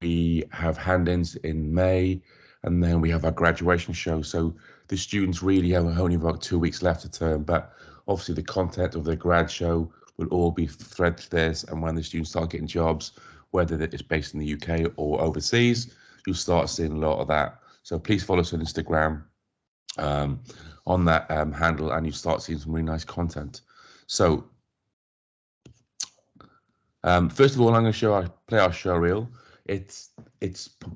We have hand-ins in May, and then we have our graduation show. So the students really have only about 2 weeks left of term, but obviously the content of the grad show will all be thread to this. And when the students start getting jobs, whether it's based in the UK or overseas, you'll start seeing a lot of that. So please follow us on Instagram on that handle, and you start seeing some really nice content. So first of all, I'm going to play our show reel. It's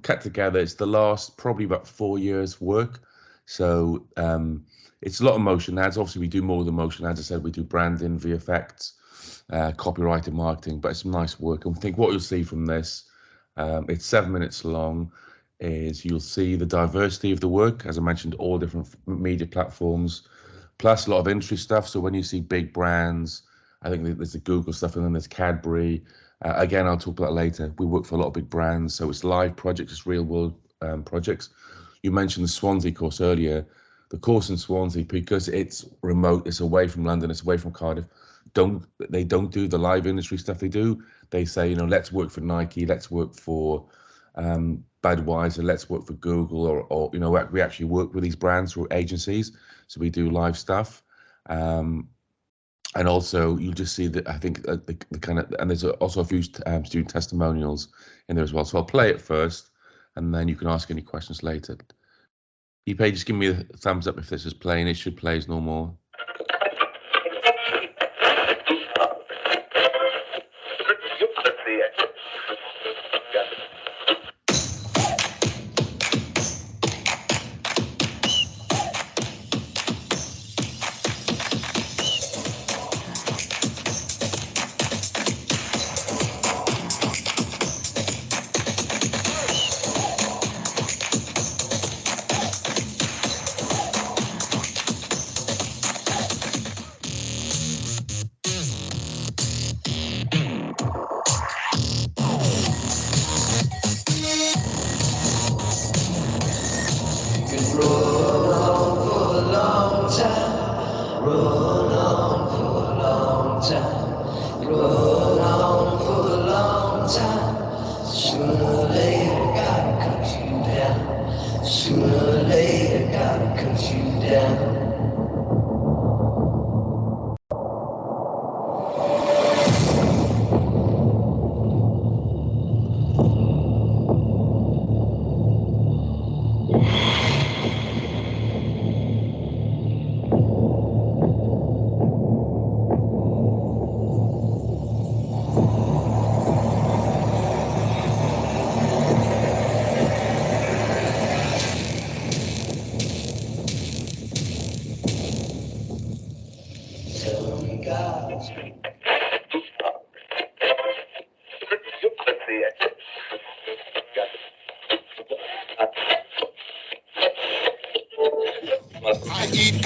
cut together. It's the last probably about 4 years work. So it's a lot of motion ads. Obviously, we do more of the motion ads. As I said, we do branding, VFX, copyright and marketing, but it's some nice work. And I think what you'll see from this, it's 7 minutes long, is you'll see the diversity of the work. As I mentioned, all different media platforms, plus a lot of industry stuff. So when you see big brands, I think there's the Google stuff, and then there's Cadbury. Again, I'll talk about that later. We work for a lot of big brands, so it's live projects, it's real world projects. You mentioned the Swansea course earlier. The course in Swansea, because it's remote, it's away from London, it's away from Cardiff, they don't do the live industry stuff they do. They say, let's work for Nike, let's work for Budweiser, let's work for Google, or we actually work with these brands through agencies, so we do live stuff. And also, you'll just see that I think the kind of, and there's also a few student testimonials in there as well. So I'll play it first, and then you can ask any questions later. Ipe, just give me a thumbs up if this is playing. It should play as normal.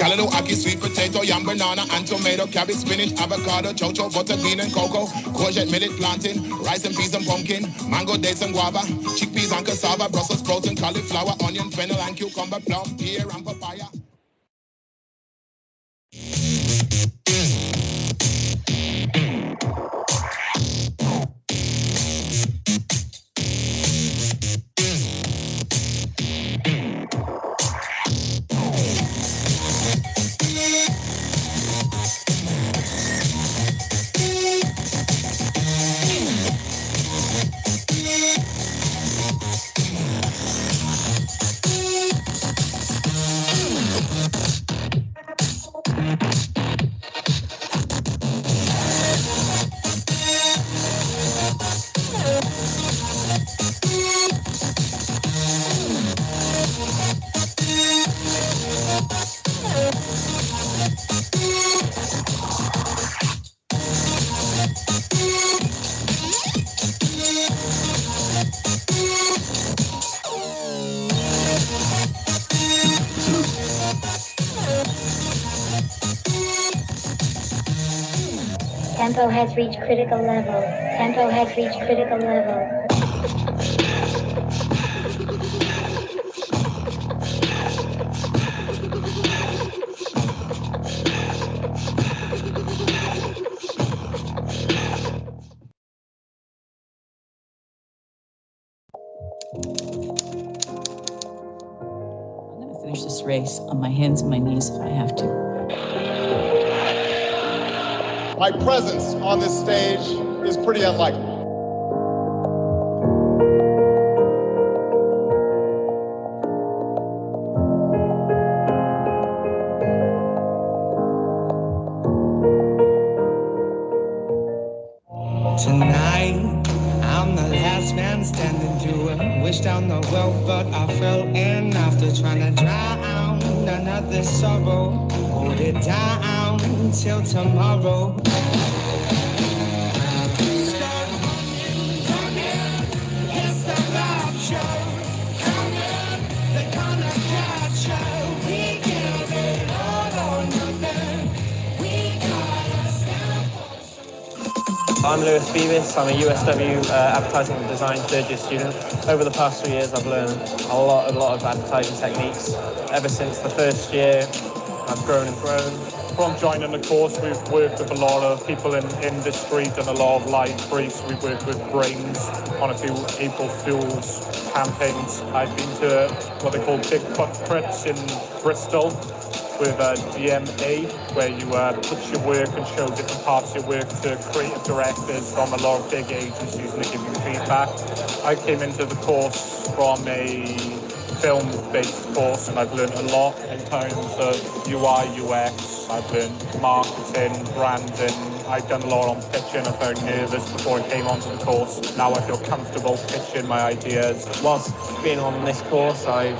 Callaloo, aki, sweet potato, yam, banana, and tomato, cabbage, spinach, avocado, chocho, butter, bean, and cocoa, courgette, millet, plantain, rice and peas and pumpkin, mango, dates and guava, chickpeas and cassava, Brussels sprouts and cauliflower, onion, fennel and cucumber, plum, pear and papaya. Tempo has reached critical level. Tempo has reached critical level. I'm going to finish this race on my hands and my knees if I have to. My presence on this stage is pretty unlikely. Tonight, I'm the last man standing through it. Wished down the well, but I fell in after trying to drown another sorrow. Hold it down till tomorrow. Start running, it's the live show. Coming, they're gonna catch you. We give it all or nothing. We gotta stand for something. I'm Lewis Beavis. I'm a USW advertising and design third-year student. Over the past 3 years, I've learned a lot of advertising techniques. Ever since the first year, I've grown and grown. From joining the course, we've worked with a lot of people in industry, done a lot of live briefs. We've worked with Brains on a few April Fools campaigns. I've been to what they call big footprints in Bristol with D&AD, where you pitch your work and show different parts of your work to creative directors from a lot of big agencies, and they give you feedback. I came into the course from a film-based course, and I've learned a lot in terms of UI, UX. I've learned marketing, branding. I've done a lot on pitching. I was very nervous before I came onto the course. Now I feel comfortable pitching my ideas. Whilst being on this course, I've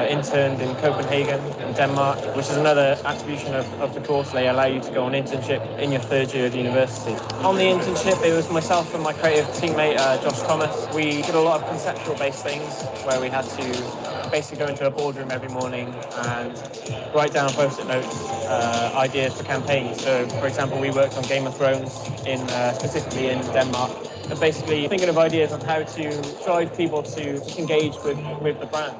interned in Copenhagen, in Denmark, which is another attribution of the course. They allow you to go on internship in your third year of university. On the internship, it was myself and my creative teammate, Josh Thomas. We did a lot of conceptual-based things where we had to basically go into a boardroom every morning and write down post-it notes, ideas for campaigns. So, for example, we worked on Game of Thrones, specifically in Denmark, and basically thinking of ideas on how to drive people to engage with the brand.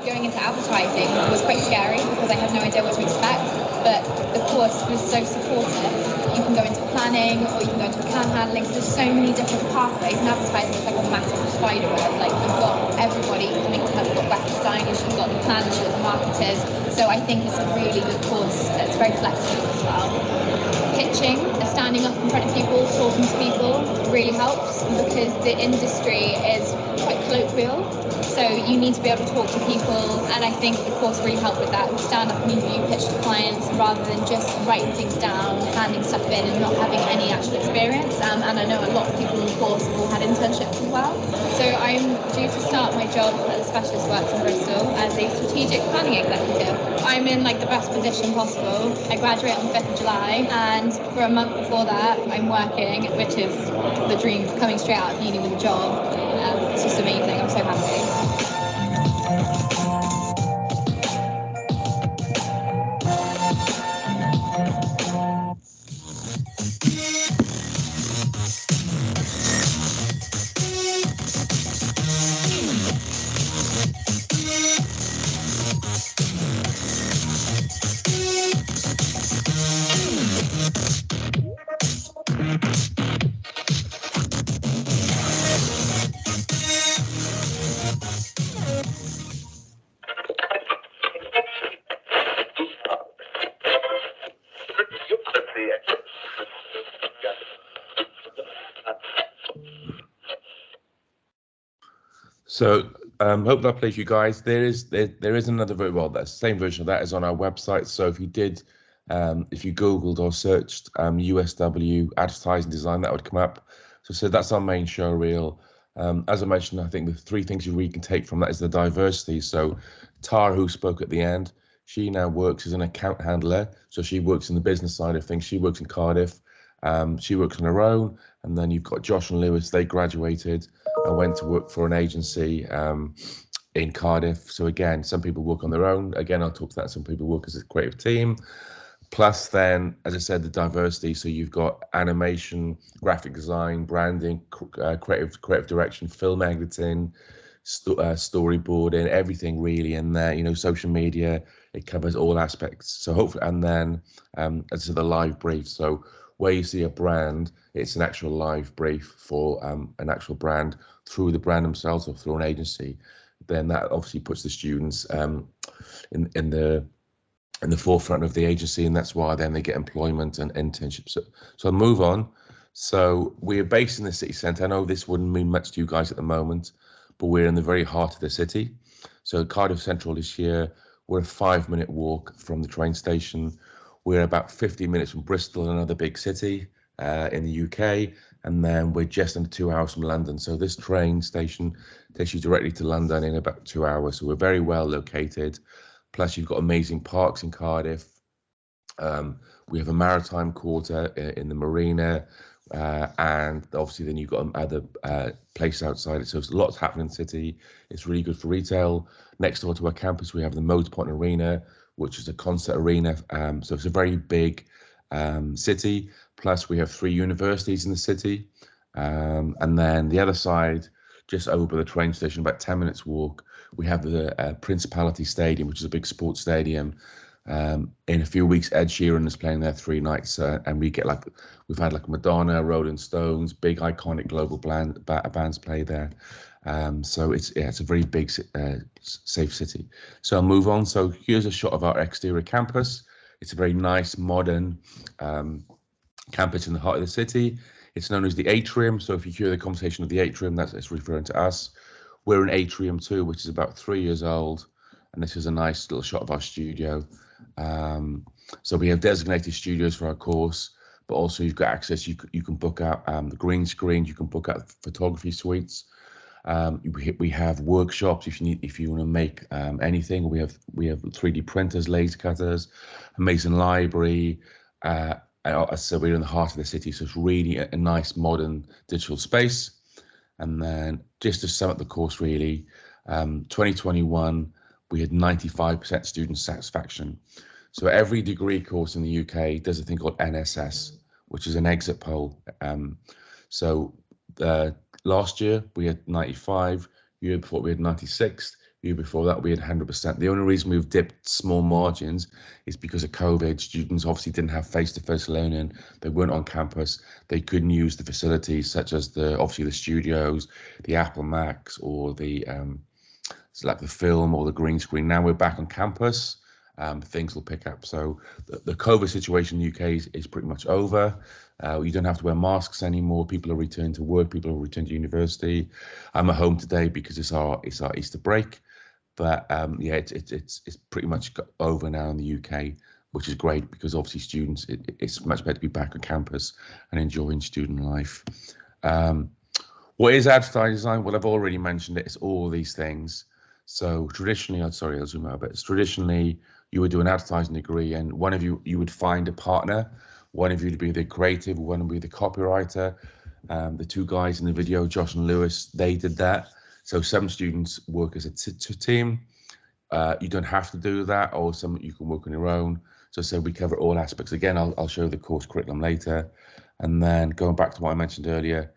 Going into advertising was quite scary because I had no idea what to expect, but the course was so supportive. You can go into planning or you can go into account handling, so there's so many different pathways, and advertising is like a massive spider web. Like, you've got everybody coming to help. You've got graphic designers, you've got the planners, you've got the marketers, so I think it's a really good course that's very flexible as well. Pitching, standing up in front of people, talking to people really helps because the industry is quite colloquial. So you need to be able to talk to people, and I think the course really helped with that. Stand up and you pitch to clients rather than just writing things down, handing stuff in and not having any actual experience. And I know a lot of people in the course have all had internships as well. So I'm due to start my job at the Specialist Works in Bristol as a strategic planning executive. I'm in like the best position possible. I graduate on the 5th of July, and for a month before that I'm working, which is the dream, coming straight out of uni with a job. It's just amazing. I'm so happy. So hope that plays you guys. There is another that same version of that is on our website. So if you Googled or searched USW advertising design, that would come up. So that's our main show reel. As I mentioned, I think the three things you really can take from that is the diversity. So Tara, who spoke at the end, she now works as an account handler. So she works in the business side of things. She works in Cardiff. She works on her own. And then you've got Josh and Lewis. They graduated I went to work for an agency in Cardiff. So again, some people work on their own. Again, I'll talk to that. Some people work as a creative team. Plus then, as I said, the diversity. So you've got animation, graphic design, branding, creative direction, film editing, storyboarding, everything really in there. You know, social media, it covers all aspects. So hopefully, and then as I said, the live brief. So where you see a brand, it's an actual live brief for an actual brand through the brand themselves or through an agency. Then that obviously puts the students in the forefront of the agency, and that's why then they get employment and internships. So I'll move on. So we're based in the city centre. I know this wouldn't mean much to you guys at the moment, but we're in the very heart of the city. So Cardiff Central this year, we're a 5-minute walk from the train station. We're about 50 minutes from Bristol, another big city in the UK, and then we're just under 2 hours from London. So this train station takes you directly to London in about 2 hours. So we're very well located. Plus, you've got amazing parks in Cardiff. We have a maritime quarter in the marina, and obviously then you've got other places outside it. So there's lots happening in the city. It's really good for retail. Next door to our campus, we have the Motorpoint Arena, which is a concert arena. So it's a very big city. Plus, we have 3 universities in the city. And then the other side, just over the train station, about 10 minutes walk, we have the Principality Stadium, which is a big sports stadium. In a few weeks, Ed Sheeran is playing there 3 nights, and we've had like Madonna, Rolling Stones, big iconic global bands play there. So it's a very big, safe city. So I'll move on. So here's a shot of our exterior campus. It's a very nice, modern campus in the heart of the city. It's known as the Atrium. So if you hear the conversation of the Atrium, it's referring to us. We're in Atrium 2, which is about 3 years old. And this is a nice little shot of our studio. So we have designated studios for our course, but also you've got access. You can book out the green screen. You can book out photography suites. We have workshops if you want to make anything. We have 3D printers, laser cutters, amazing library. So we're in the heart of the city, so it's really a nice modern digital space. And then just to sum up the course, really, 2021 we had 95% student satisfaction. So every degree course in the UK does a thing called NSS, which is an exit poll. So last year we had 95, year before we had 96, year before that we had 100%. The only reason we've dipped small margins is because of COVID. Students obviously didn't have face-to-face learning. They weren't on campus. They couldn't use the facilities such as obviously the studios, the Apple Macs, or the like the film or the green screen. Now we're back on campus. Things will pick up. So the COVID situation in the UK is pretty much over. You don't have to wear masks anymore. People are returning to work. People are returning to university. I'm at home today because it's our Easter break. But yeah, it's pretty much over now in the UK, which is great because obviously students, it's much better to be back on campus and enjoying student life. What is advertising design? Well, I've already mentioned it. It's all these things. So traditionally, I'll zoom out a bit. Traditionally, you would do an advertising degree, and one of you would find a partner. One of you would be the creative, one would be the copywriter. The 2 guys in the video, Josh and Lewis, they did that. So some students work as a team. You don't have to do that, or some you can work on your own. So we cover all aspects. Again, I'll show the course curriculum later. And then going back to what I mentioned earlier,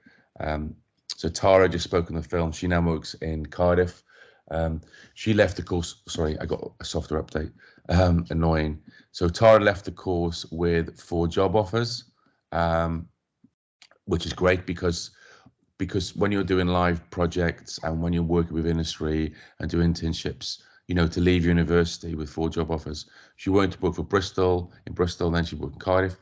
so Tara just spoke in the film. She now works in Cardiff. She left the course. Sorry, I got a software update. Annoying. So Tara left the course with 4 job offers, which is great because when you're doing live projects and when you're working with industry and doing internships, to leave university with 4 job offers. She went to work for Bristol, then she worked in Cardiff.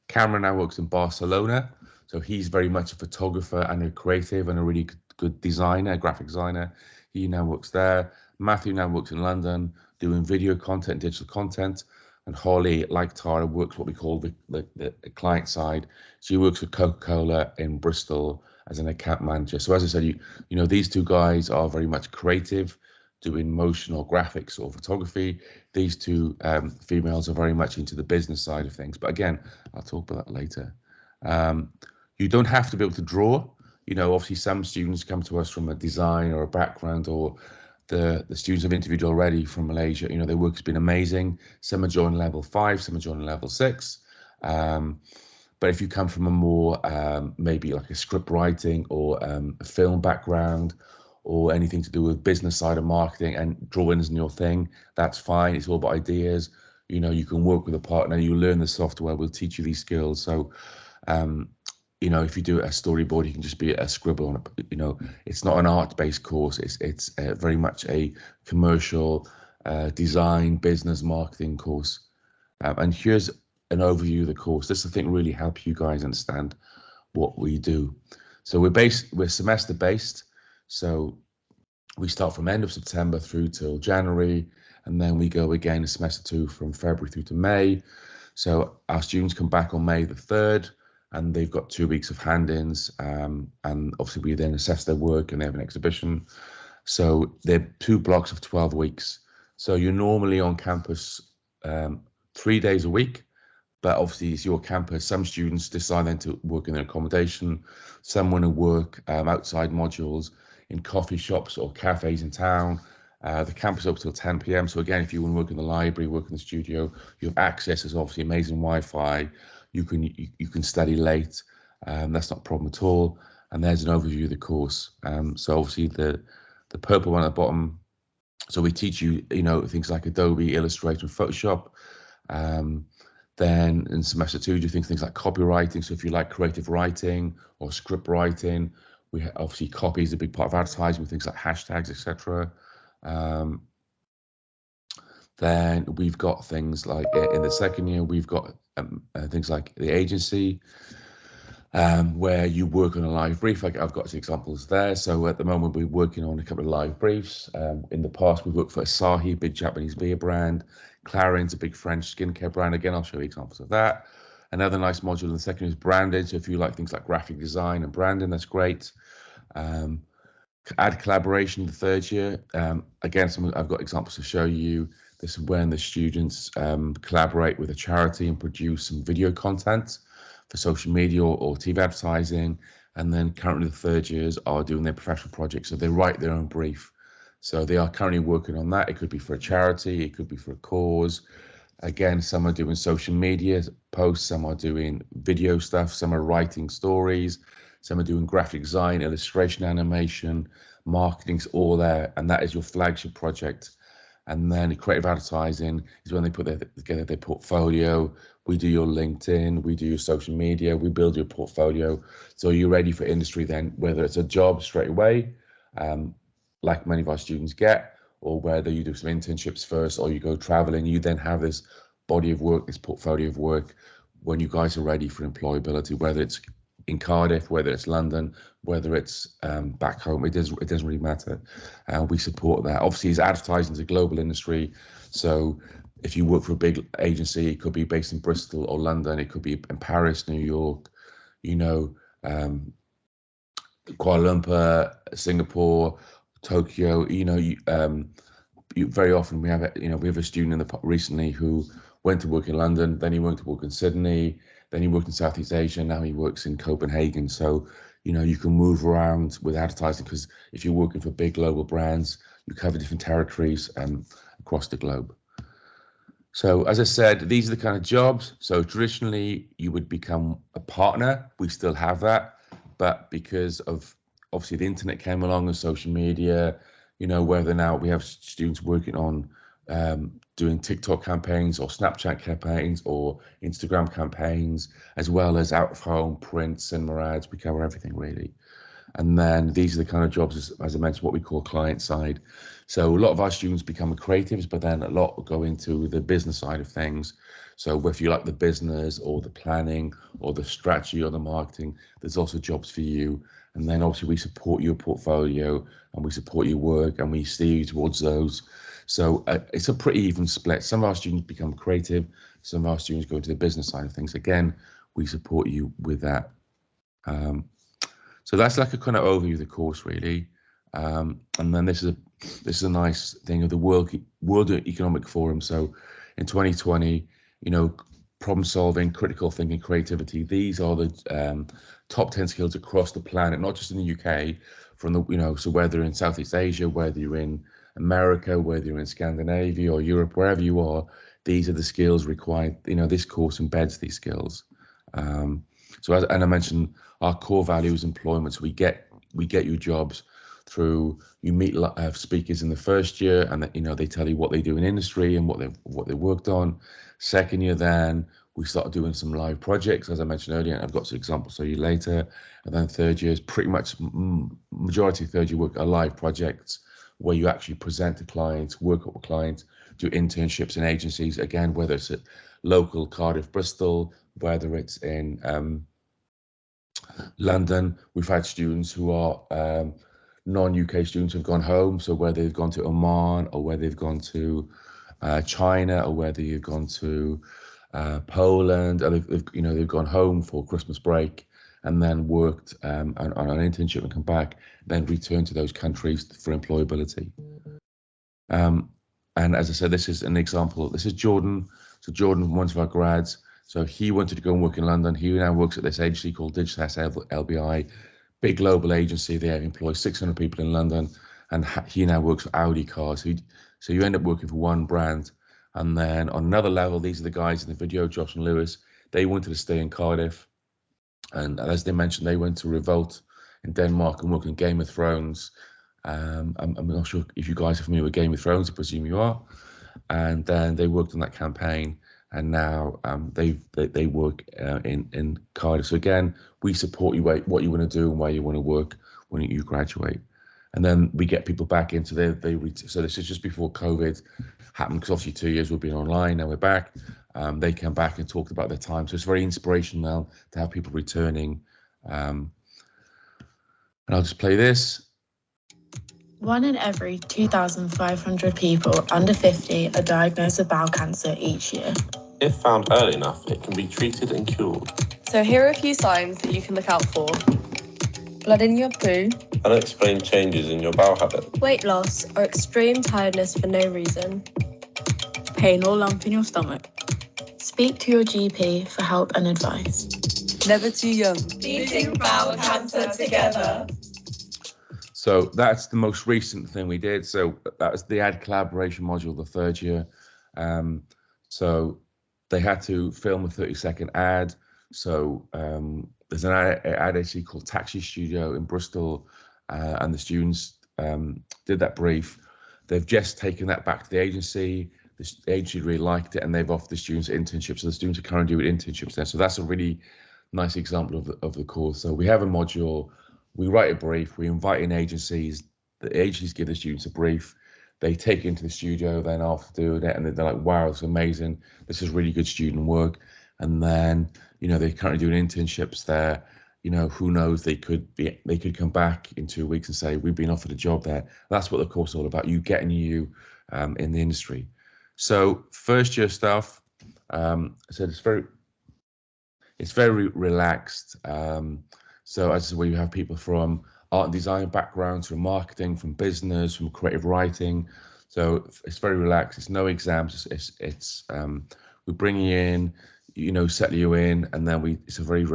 Cameron now works in Barcelona. So he's very much a photographer and a creative and a really good designer, graphic designer. He now works there. Matthew now works in London doing video content, digital content. And Holly, like Tara, works what we call the client side. She works for Coca-Cola in Bristol as an account manager. So as I said, these 2 guys are very much creative, doing motion or graphics or photography. These 2 females are very much into the business side of things. But again, I'll talk about that later. You don't have to be able to draw. you know, obviously some students come to us from a design or a background, or the students I've interviewed already from Malaysia, you know, their work has been amazing. Some are joining level 5, some are joining level 6. But if you come from a more maybe like a script writing or a film background, or anything to do with business side of marketing, and drawing isn't your thing, that's fine. It's all about ideas. You know, you can work with a partner, you learn the software, we'll teach you these skills. So, you know, if you do a storyboard, you can just be a scribble on it. You know, it's not an art-based course. It's very much a commercial design, business, marketing course. And here's an overview of the course. This, I think, really help you guys understand what we do. So we're semester based. So we start from end of September through till January, and then we go again in semester 2 from February through to May. So our students come back on May the 3rd, and they've got 2 weeks of hand-ins, and obviously we then assess their work, and they have an exhibition. So they're 2 blocks of 12 weeks. So you're normally on campus 3 days a week, but obviously it's your campus. Some students decide then to work in their accommodation. Some want to work outside modules in coffee shops or cafes in town. The campus is up till 10 p.m. So again, if you want to work in the library, work in the studio, you have access. There's obviously amazing Wi-Fi. You can study late. That's not a problem at all. And there's an overview of the course. So obviously the purple one at the bottom. So we teach you, you know, things like Adobe, Illustrator, and Photoshop. Then in semester 2, do things like copywriting. So if you like creative writing or script writing, obviously copy is a big part of advertising with things like hashtags, etc. Then we've got things like in the second year, we've got things like the agency, where you work on a live brief. Like I've got some examples there. So at the moment, we're working on a couple of live briefs. In the past, we've worked for Asahi, big Japanese beer brand. Clarins, a big French skincare brand. Again, I'll show you examples of that. Another nice module in the second is branding. So if you like things like graphic design and branding, that's great. Add collaboration in the third year. Again, I've got examples to show you. This is when the students collaborate with a charity and produce some video content for social media or TV advertising. And then currently the third years are doing their professional projects. So they write their own brief. So they are currently working on that. It could be for a charity, it could be for a cause. Again, some are doing social media posts, some are doing video stuff, some are writing stories, some are doing graphic design, illustration, animation, marketing's all there. And that is your flagship project. And then creative advertising is when they put together their portfolio. We do your LinkedIn, we do your social media, we build your portfolio. So you're ready for industry then, whether it's a job straight away, like many of our students get, or whether you do some internships first, or you go traveling, you then have this body of work, this portfolio of work when you guys are ready for employability, whether it's in Cardiff, whether it's London, whether it's back home, it doesn't really matter. We support that. Obviously, as advertising is a global industry, so if you work for a big agency, it could be based in Bristol or London, it could be in Paris, New York, you know, Kuala Lumpur, Singapore, Tokyo. You know, you very often we have a student recently who went to work in London, then he went to work in Sydney, then he worked in Southeast Asia, now he works in Copenhagen. So, you know, you can move around with advertising, because if you're working for big global brands, you cover different territories across the globe. So as I said, these are the kind of jobs. So traditionally you would become a partner. We still have that, but because of obviously the internet came along and social media, you know, whether now we have students working on doing TikTok campaigns or Snapchat campaigns or Instagram campaigns, as well as out of home, print, cinema ads. We cover everything really. And then these are the kind of jobs, as I mentioned, what we call client side. So a lot of our students become creatives, but then a lot will go into the business side of things. So if you like the business or the planning or the strategy or the marketing, there's also jobs for you. And then obviously we support your portfolio and we support your work and we steer you towards those. So it's a pretty even split. Some of our students become creative. Some of our students go to the business side of things. Again, we support you with that. So that's like a kind of overview of the course, really. And then this is a nice thing of the World Economic Forum. So in 2020, you know, problem solving, critical thinking, creativity. These are the top 10 skills across the planet, not just in the UK, from the, you know, so whether in Southeast Asia, whether you're in America, whether you're in Scandinavia or Europe, wherever you are, these are the skills required. You know, this course embeds these skills. So as, and I mentioned, our core value is employment. So we get you jobs through, you meet speakers in the first year, and you know, they tell you what they do in industry and what they worked on. Second year, then we start doing some live projects, as I mentioned earlier, and I've got some examples to show you later. And then third year is pretty much majority of third year work are live projects where you actually present to clients, work up with clients, do internships in agencies, again, whether it's at local Cardiff, Bristol, whether it's in London. We've had students who are non-UK students who've gone home, so whether they've gone to Oman or whether they've gone to China or whether you've gone to Poland, or they've gone home for Christmas break and then worked on an internship and come back, then return to those countries for employability. And as I said, this is an example. This is Jordan. So Jordan, one of our grads. So he wanted to go and work in London. He now works at this agency called Digital LBI, big global agency. They employ 600 people in London, and he now works for Audi cars. So you end up working for one brand. And then on another level, these are the guys in the video, Josh and Lewis. They wanted to stay in Cardiff. And as they mentioned, they went to Revolt in Denmark and worked on Game of Thrones. I'm not sure if you guys are familiar with Game of Thrones, I presume you are. And then they worked on that campaign, and now they work in Cardiff. So again, we support you what you want to do and where you want to work when you graduate. And then we get people back into so this is just before COVID happened, because obviously 2 years we've been online, now we're back. They came back and talked about their time. So it's very inspirational now to have people returning. And I'll just play this. 1 in every 2,500 people under 50 are diagnosed with bowel cancer each year. If found early enough, it can be treated and cured. So here are a few signs that you can look out for. Blood in your poo. Unexplained changes in your bowel habit. Weight loss or extreme tiredness for no reason. Pain or lump in your stomach. Speak to your GP for help and advice. Never too young. Beating bowel cancer together. So that's the most recent thing we did. So that was the ad collaboration module, the third year. So they had to film a 30-second ad. So there's an ad agency called Taxi Studio in Bristol, and the students did that brief. They've just taken that back to the agency. The agency really liked it, and they've offered the students internships. So the students are currently doing internships there. So that's a really nice example of the course. So we have a module. We write a brief, we invite in agencies, the agencies give the students a brief, they take it into the studio then after doing it, and they're like, wow, it's amazing, this is really good student work. And then, you know, they're currently doing internships there. You know, who knows, they could come back in 2 weeks and say, we've been offered a job there. That's what the course is all about, you getting you in the industry. So first year stuff, so it's very relaxed. So as where you have people from art and design backgrounds, from marketing, from business, from creative writing. So it's very relaxed. It's no exams. It's we bring you in, you know, settle you in, and then it's a very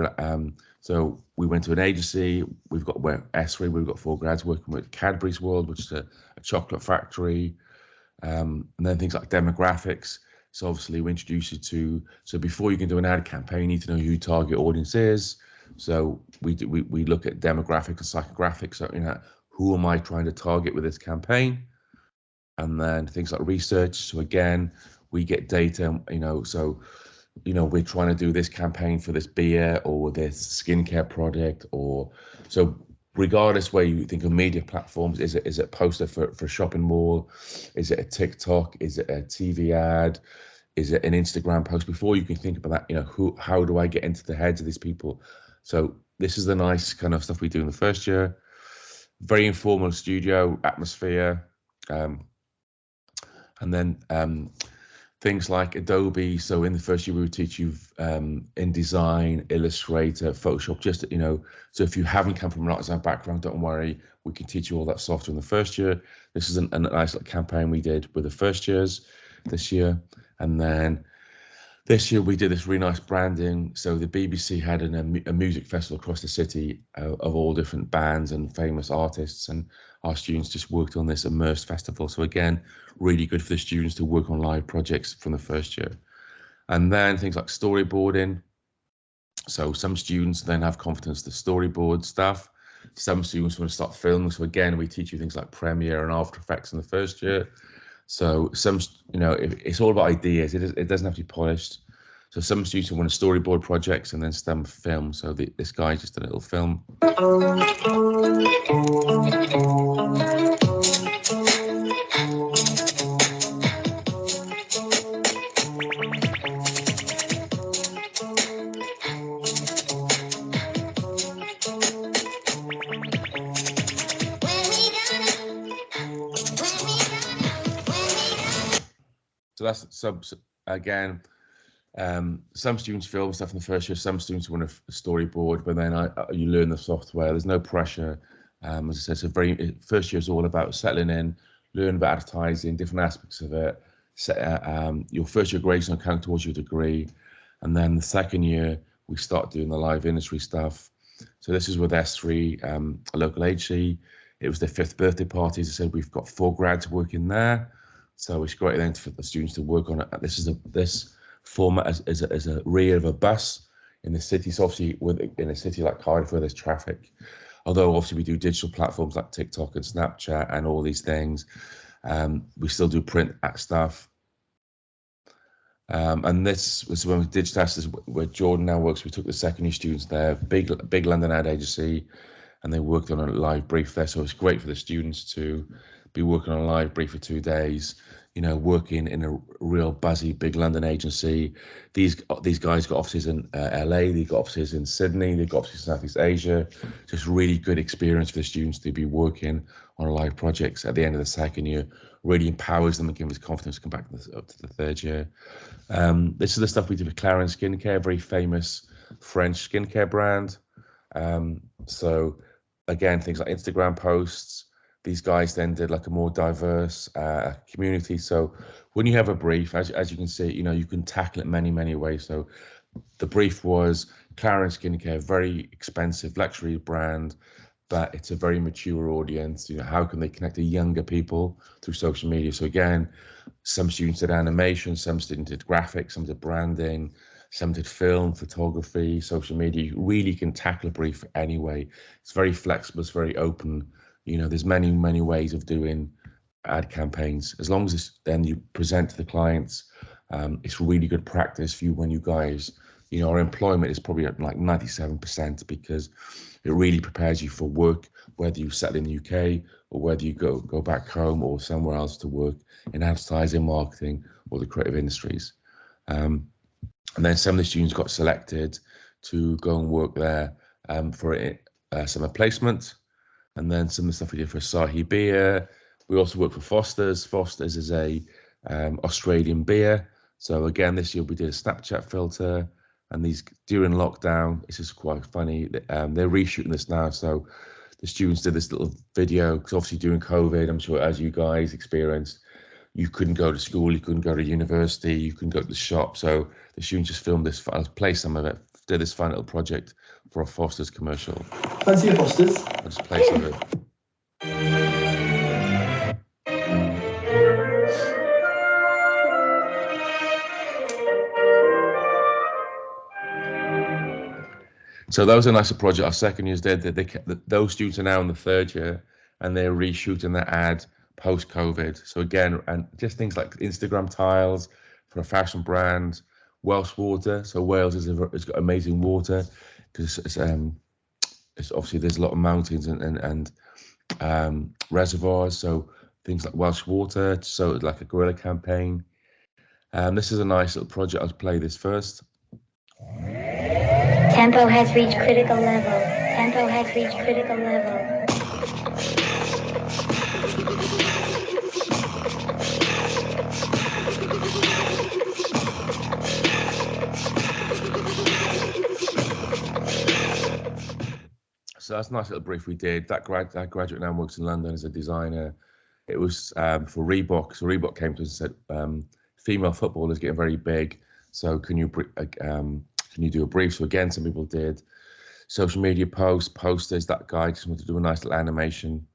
so we went to an agency. We've got S3. We've got 4 grads working with Cadburys World, which is a chocolate factory, and then things like demographics. So obviously we introduce you to, so before you can do an ad campaign, you need to know who your target audience is. So we look at demographics and psychographics. So, you know, who am I trying to target with this campaign? And then things like research. So again, we get data, you know, so, you know, we're trying to do this campaign for this beer or this skincare product, or so regardless where you think of media platforms, is it a poster for a shopping mall? Is it a TikTok? Is it a TV ad? Is it an Instagram post? Before you can think about that, you know, how do I get into the heads of these people? So this is the nice kind of stuff we do in the first year. Very informal studio atmosphere. And then things like Adobe. So in the first year, we would teach you InDesign, Illustrator, Photoshop, just, you know, so if you haven't come from an art design background, don't worry, we can teach you all that software in the first year. This is a nice little campaign we did with the first years this year. And then This year we did this really nice branding. So the BBC had a music festival across the city of all different bands and famous artists, and our students just worked on this immersed festival. So again, really good for the students to work on live projects from the first year. And then things like storyboarding. So some students then have confidence to storyboard stuff. Some students want to start filming. So again, we teach you things like Premiere and After Effects in the first year. So some, it's all about ideas. It doesn't have to be polished. So some students want to storyboard projects and then some film. So this guy just did a little film. So that's again, some students film stuff in the first year, some students want a storyboard, but then you learn the software. There's no pressure. As I said, so first year is all about settling in, learn about advertising, different aspects of it. Your first year grades don't count towards your degree. And then the second year, we start doing the live industry stuff. So this is with S3, a local agency. It was their 5th birthday party. As I said, we've got 4 grads working there. So it's great then for the students to work on it. This format as a rear of a bus in the city. So obviously in a city like Cardiff where there's traffic, although obviously we do digital platforms like TikTok and Snapchat and all these things, we still do print stuff. And this was when we digitized, where Jordan now works. We took the second year students there, big London ad agency, and they worked on a live brief there. So it's great for the students to be working on a live brief for 2 days, working in a real buzzy big London agency. These guys got offices in LA, they've got offices in Sydney, they've got offices in Southeast Asia. Just really good experience for the students to be working on live projects at the end of the second year. Really empowers them and gives them confidence to come back up to the third year. This is the stuff we did with Clarins Skincare, very famous French skincare brand. So again, things like Instagram posts. These guys then did like a more diverse community. So when you have a brief, as you can see, you can tackle it many ways. So the brief was Clarins Skincare, very expensive luxury brand, but it's a very mature audience. How can they connect to younger people through social media? So again, some students did animation, some students did graphics, some did branding, some did film, photography, social media. You really can tackle a brief anyway. It's very flexible, it's very open. There's many ways of doing ad campaigns. As long as then you present to the clients, it's really good practice for you when you guys, our employment is probably at like 97% because it really prepares you for work, whether you settle in the UK or whether you go back home or somewhere else to work in advertising, marketing, or the creative industries. And then some of the students got selected to go and work there for a summer placement. And then some of the stuff we did for Asahi beer. We also worked for Foster's. Foster's is a Australian beer. So again, this year we did a Snapchat filter, and these during lockdown, it's just quite funny. They're reshooting this now. So the students did this little video, because obviously during COVID, I'm sure as you guys experienced, you couldn't go to school, you couldn't go to university, you couldn't go to the shop. So the students just filmed this, play some of it, did this fun little project for a Foster's commercial. Fancy a Foster's? I'll just play some of it. So that was a nicer project our second years did. Those students are now in the third year and they're reshooting the ad post-COVID. So again, and just things like Instagram tiles for a fashion brand, Welsh Water. So Wales has got amazing water because it's obviously there's a lot of mountains and reservoirs. So things like Welsh Water, so like a guerrilla campaign. This is a nice little project. I'll play this first. Tempo has reached critical level. Tempo has reached critical level. So that's a nice little brief we did. That graduate now works in London as a designer. It was for Reebok. So Reebok came to us and said, female football is getting very big. So can you do a brief? So again, some people did social media posts, posters. That guy just wanted to do a nice little animation.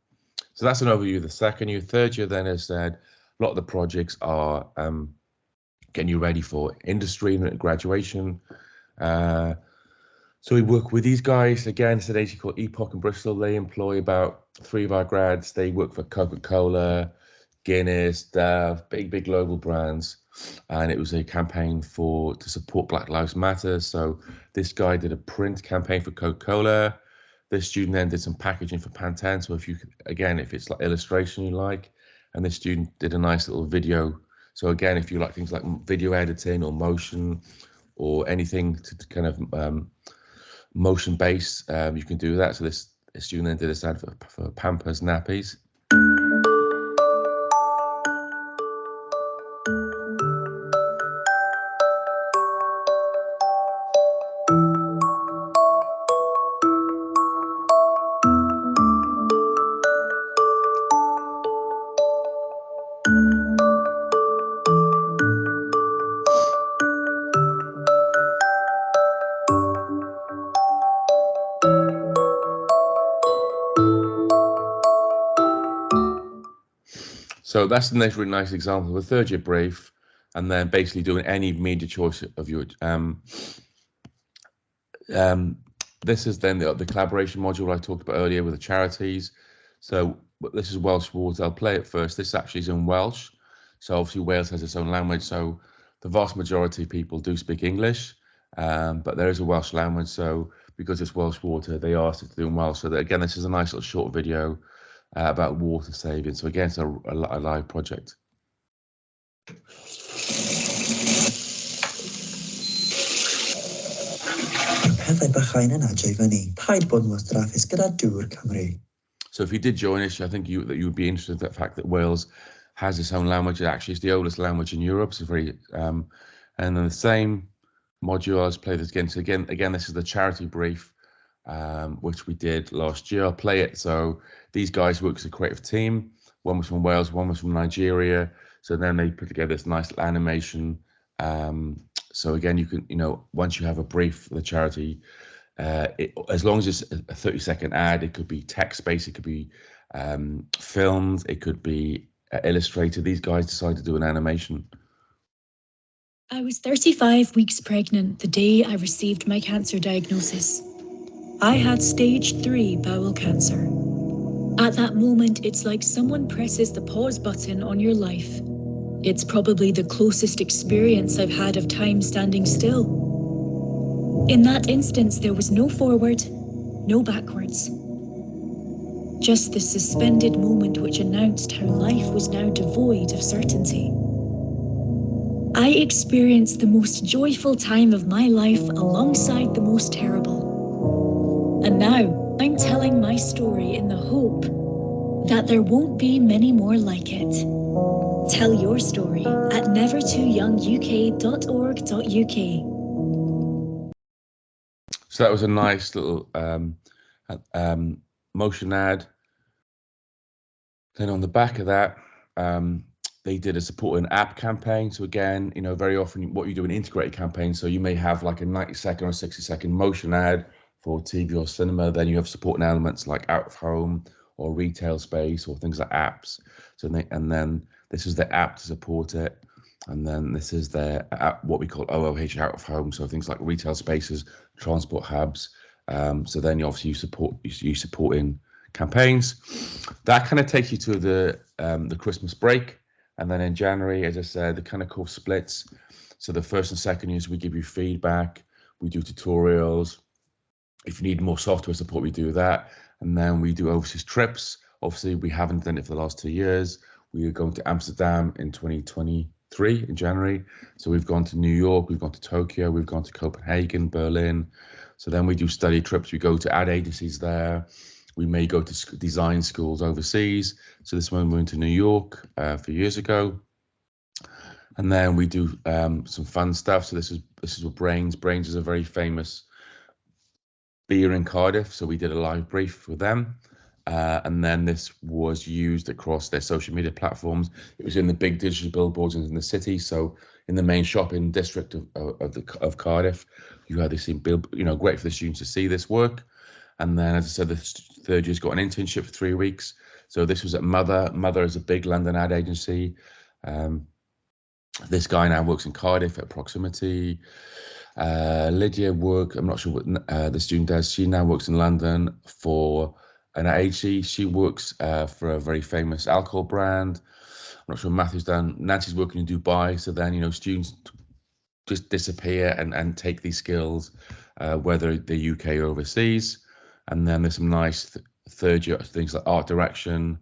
So that's an overview of the second year. Third year, then, as said, a lot of the projects are getting you ready for industry and graduation. So we work with these guys. Again, it's an agency called Epoch in Bristol. They employ about 3 of our grads. They work for Coca-Cola, Guinness, Dove, big global brands. And it was a campaign to support Black Lives Matter. So this guy did a print campaign for Coca-Cola. This student then did some packaging for Pantene. So if it's like illustration you like, and this student did a nice little video. So again, if you like things like video editing or motion or anything to kind of motion based, you can do that. So this student then did this ad for Pampers nappies. So that's the next really nice example of a third year brief, and then basically doing any media choice of your. This is then the collaboration module I talked about earlier with the charities. So this is Welsh Water. I'll play it first. This actually is in Welsh. So obviously Wales has its own language. So the vast majority of people do speak English, but there is a Welsh language. So because it's Welsh Water, they asked it to do in Welsh. So that, again, this is a nice little short video about water saving. So again, it's a live project. So if you did join us, I think you would be interested in the fact that Wales has its own language. It actually is the oldest language in Europe. So and then the same module, I'll play this again. So again, this is the charity brief, which we did last year. I'll play it. So these guys work as a creative team. One was from Wales, one was from Nigeria. So then they put together this nice animation. So again, you can, once you have a brief for the charity, as long as it's a 30-second ad, it could be text-based, it could be filmed, it could be illustrated. These guys decided to do an animation. I was 35 weeks pregnant the day I received my cancer diagnosis. I had stage 3 bowel cancer. At that moment, it's like someone presses the pause button on your life. It's probably the closest experience I've had of time standing still. In that instance, there was no forward, no backwards. Just this suspended moment which announced how life was now devoid of certainty. I experienced the most joyful time of my life alongside the most terrible. And now I'm telling my story in the hope that there won't be many more like it. Tell your story at nevertooyounguk.org.uk. So that was a nice little motion ad. Then on the back of that, they did a support an app campaign. So again, very often what you do in integrated campaigns, so you may have like a 90-second or 60-second motion ad for TV or cinema. Then you have supporting elements like out of home or retail space or things like apps. So and then this is the app to support it. And then this is their app, what we call OOH out of home. So things like retail spaces, transport hubs. So then you support in campaigns. That kind of takes you to the Christmas break. And then in January, as I said, the kind of course splits. So the first and second years, we give you feedback. We do tutorials. If you need more software support, we do that. And then we do overseas trips. Obviously, we haven't done it for the last 2 years. We are going to Amsterdam in 2023 in January. So we've gone to New York, we've gone to Tokyo, we've gone to Copenhagen, Berlin. So then we do study trips. We go to ad agencies there. We may go to design schools overseas. So this one we went to New York a few years ago. And then we do some fun stuff. So this is what Brains. Brains is a very famous beer in Cardiff. So we did a live brief with them. And then this was used across their social media platforms. It was in the big digital billboards in the city. So in the main shopping district of Cardiff. You had this, great for the students to see this work. And then, as I said, the third year's got an internship for 3 weeks. So this was at Mother. Mother is a big London ad agency. This guy now works in Cardiff at Proximity. Lydia I'm not sure what the student does. She now works in London for an agency. She works for a very famous alcohol brand. I'm not sure what Matthew's done. Nancy's working in Dubai. So then, students just disappear and take these skills, whether they're UK or overseas. And then there's some nice third year things like art direction.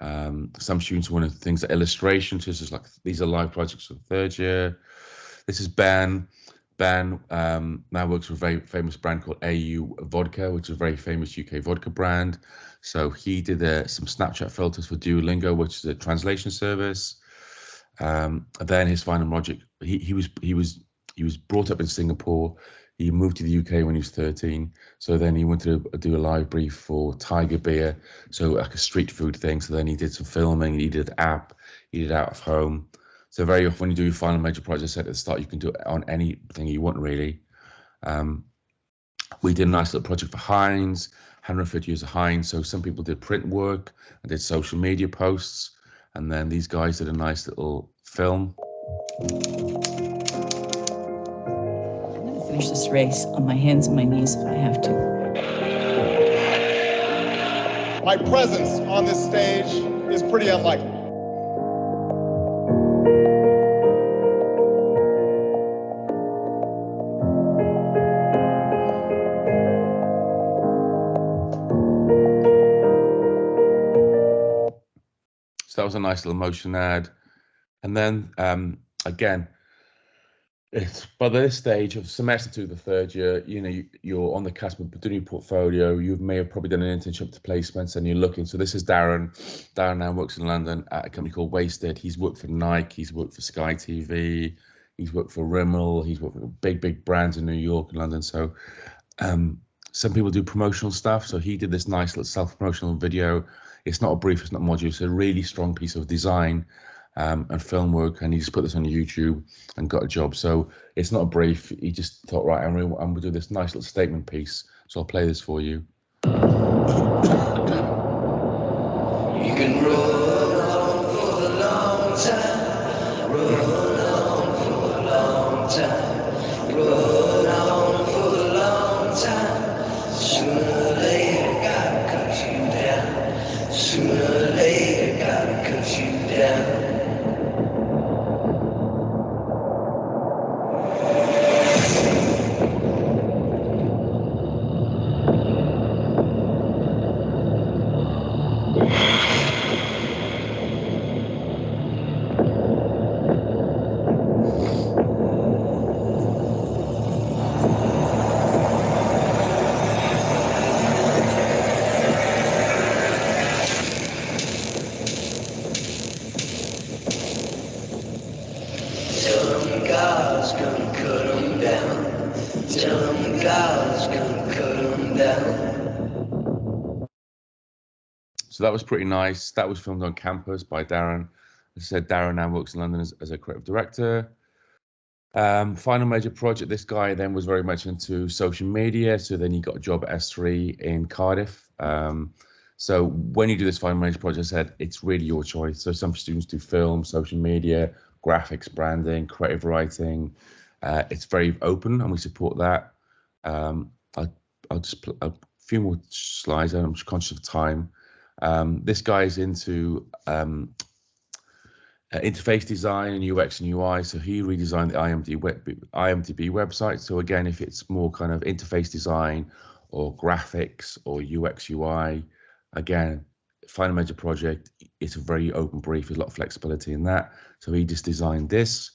Some students want things like illustration. So this is like, these are live projects for the third year. This is Ben. Ben now works for a very famous brand called AU Vodka, which is a very famous UK vodka brand. So he did some Snapchat filters for Duolingo, which is a translation service. Then his final project, he was brought up in Singapore. He moved to the UK when he was 13. So then he wanted to do a live brief for Tiger Beer, so like a street food thing. So then he did some filming, he did app, he did out of home. So very often when you do your final major project, I said at the start, you can do it on anything you want, really. We did a nice little project for Heinz, 150 years of Heinz. So some people did print work and did social media posts. And then these guys did a nice little film. Finish this race on my hands and my knees if I have to. My presence on this stage is pretty unlikely. So that was a nice little motion ad. And then again, it's by this stage of semester 2, the third year, you're on the cusp of doing your portfolio. You may have probably done an internship to placements and you're looking. So this is Darren. Darren now works in London at a company called Wasted. He's worked for Nike. He's worked for Sky TV. He's worked for Rimmel. He's worked for big brands in New York and London. So some people do promotional stuff. So he did this nice little self-promotional video. It's not a brief, it's not a module. It's a really strong piece of design and film work, and he just put this on YouTube and got a job. So it's not a brief. He just thought, right, I'm going to do this nice little statement piece. So I'll play this for you. You can run on for a long time, run on for a long time, run on for a long time. Sooner or later, gotta cut you down. Sooner or later, gotta cut you down. So that was pretty nice. That was filmed on campus by Darren. As I said, Darren now works in London as a creative director. Final major project, this guy then was very much into social media. So then he got a job at S3 in Cardiff. So when you do this final major project, I said, it's really your choice. So some students do film, social media, graphics, branding, creative writing. It's very open and we support that. I'll just put a few more slides. I'm just conscious of time. This guy is into interface design and UX and UI. So he redesigned the IMDb website. So again, if it's more kind of interface design or graphics or UX UI, again, final major project, it's a very open brief. There's a lot of flexibility in that. So he just designed this.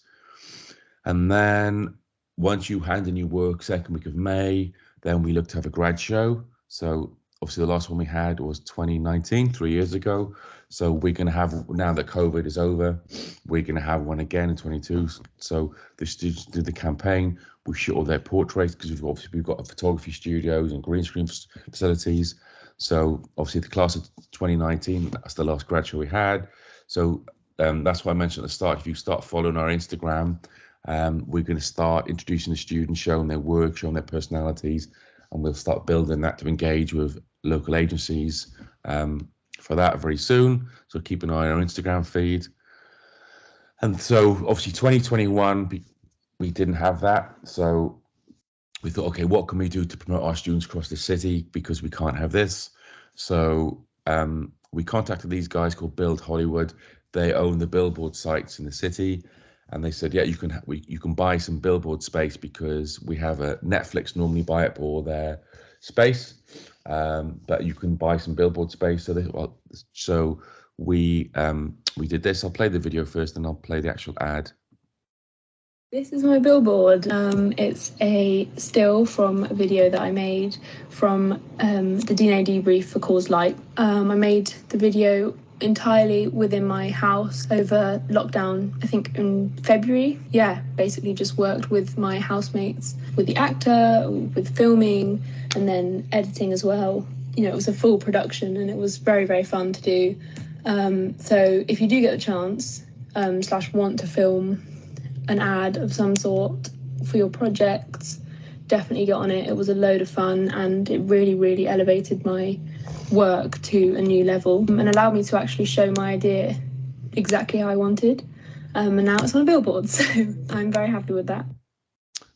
And then once you hand in your work, second week of May, then we look to have a grad show. So obviously the last one we had was 2019, 3 years ago. So we're going to have, now that COVID is over, we're going to have one again in 22. So the students did the campaign. We shoot all their portraits because we've got photography studios and green screen facilities. So obviously the class of 2019, that's the last grad show we had. So that's why I mentioned at the start, if you start following our Instagram, We're going to start introducing the students, showing their work, showing their personalities, and we'll start building that to engage with local agencies for that very soon. So keep an eye on our Instagram feed. And so obviously 2021, we didn't have that. So we thought, okay, what can we do to promote our students across the city, because we can't have this? So we contacted these guys called Build Hollywood. They own the billboard sites in the city. And they said, yeah, you can buy some billboard space, because we have a Netflix normally buy up all their space, but you can buy some billboard space. So we did this. I'll play the video first, and I'll play the actual ad. This is my billboard. It's a still from a video that I made from the D&AD brief for Cause Light. I made the video entirely within my house over lockdown, I think in February. Yeah, basically just worked with my housemates, with the actor, with filming, and then editing as well. You know, it was a full production, and it was very, very fun to do. So if you do get the chance, / want to film an ad of some sort for your projects, definitely get on it. It was a load of fun, and it really, really elevated my work to a new level and allowed me to actually show my idea exactly how I wanted. And now it's on a billboard, so I'm very happy with that.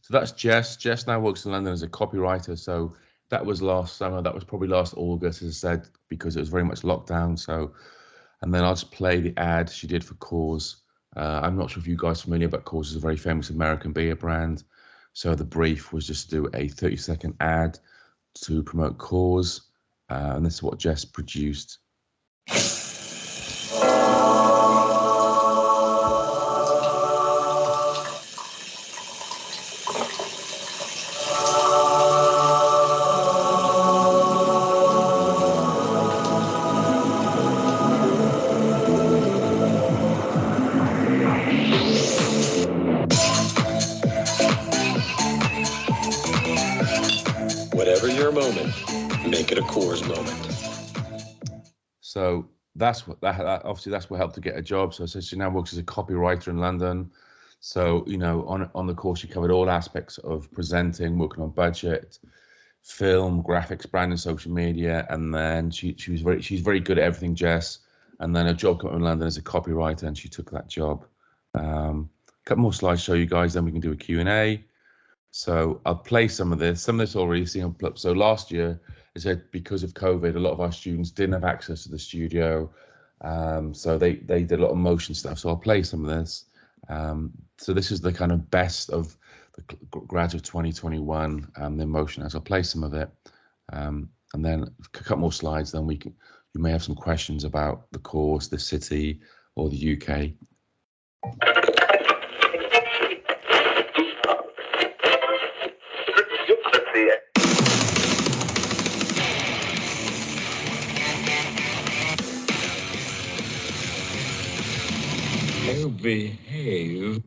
So that's Jess. Jess now works in London as a copywriter. So that was last summer. That was probably last August, as I said, because it was very much lockdown. So, and then I'll just play the ad she did for Cause. I'm not sure if you guys are familiar, but Cause is a very famous American beer brand. So the brief was just to do a 30-second ad to promote Cause. And this is what Jess produced. Whatever your moment, make it a Coors moment. So that's what that obviously that's what helped to get a job. So she now works as a copywriter in London. So, you know, on the course, she covered all aspects of presenting, working on budget, film, graphics, branding, social media, and then she's very good at everything, Jess. And then a job came up in London as a copywriter, and she took that job. A couple more slides show you guys, then we can do a Q&A. So I'll play some of this. Some of this already seen on Plip. So last year, I said because of COVID, a lot of our students didn't have access to the studio. So they did a lot of motion stuff. So I'll play some of this. So this is the kind of best of the grads of 2021, the motion as I'll play some of it. And then a couple more slides, then you may have some questions about the course, the city, or the UK. Behave.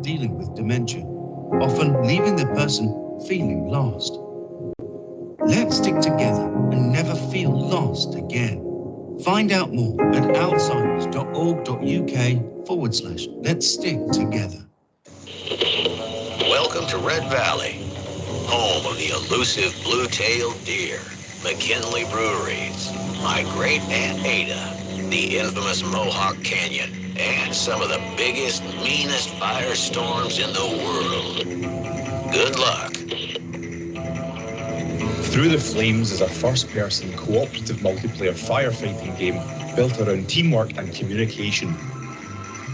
Dealing with dementia, often leaving the person feeling lost. Let's stick together and never feel lost again. Find out more at alzheimers.org.uk/let's stick together. Welcome to Red Valley, home of the elusive blue-tailed deer, McKinley Breweries, my great Aunt Ada, the infamous Mohawk Canyon, and some of the biggest, meanest firestorms in the world. Good luck. Through the Flames is a first-person cooperative multiplayer firefighting game built around teamwork and communication.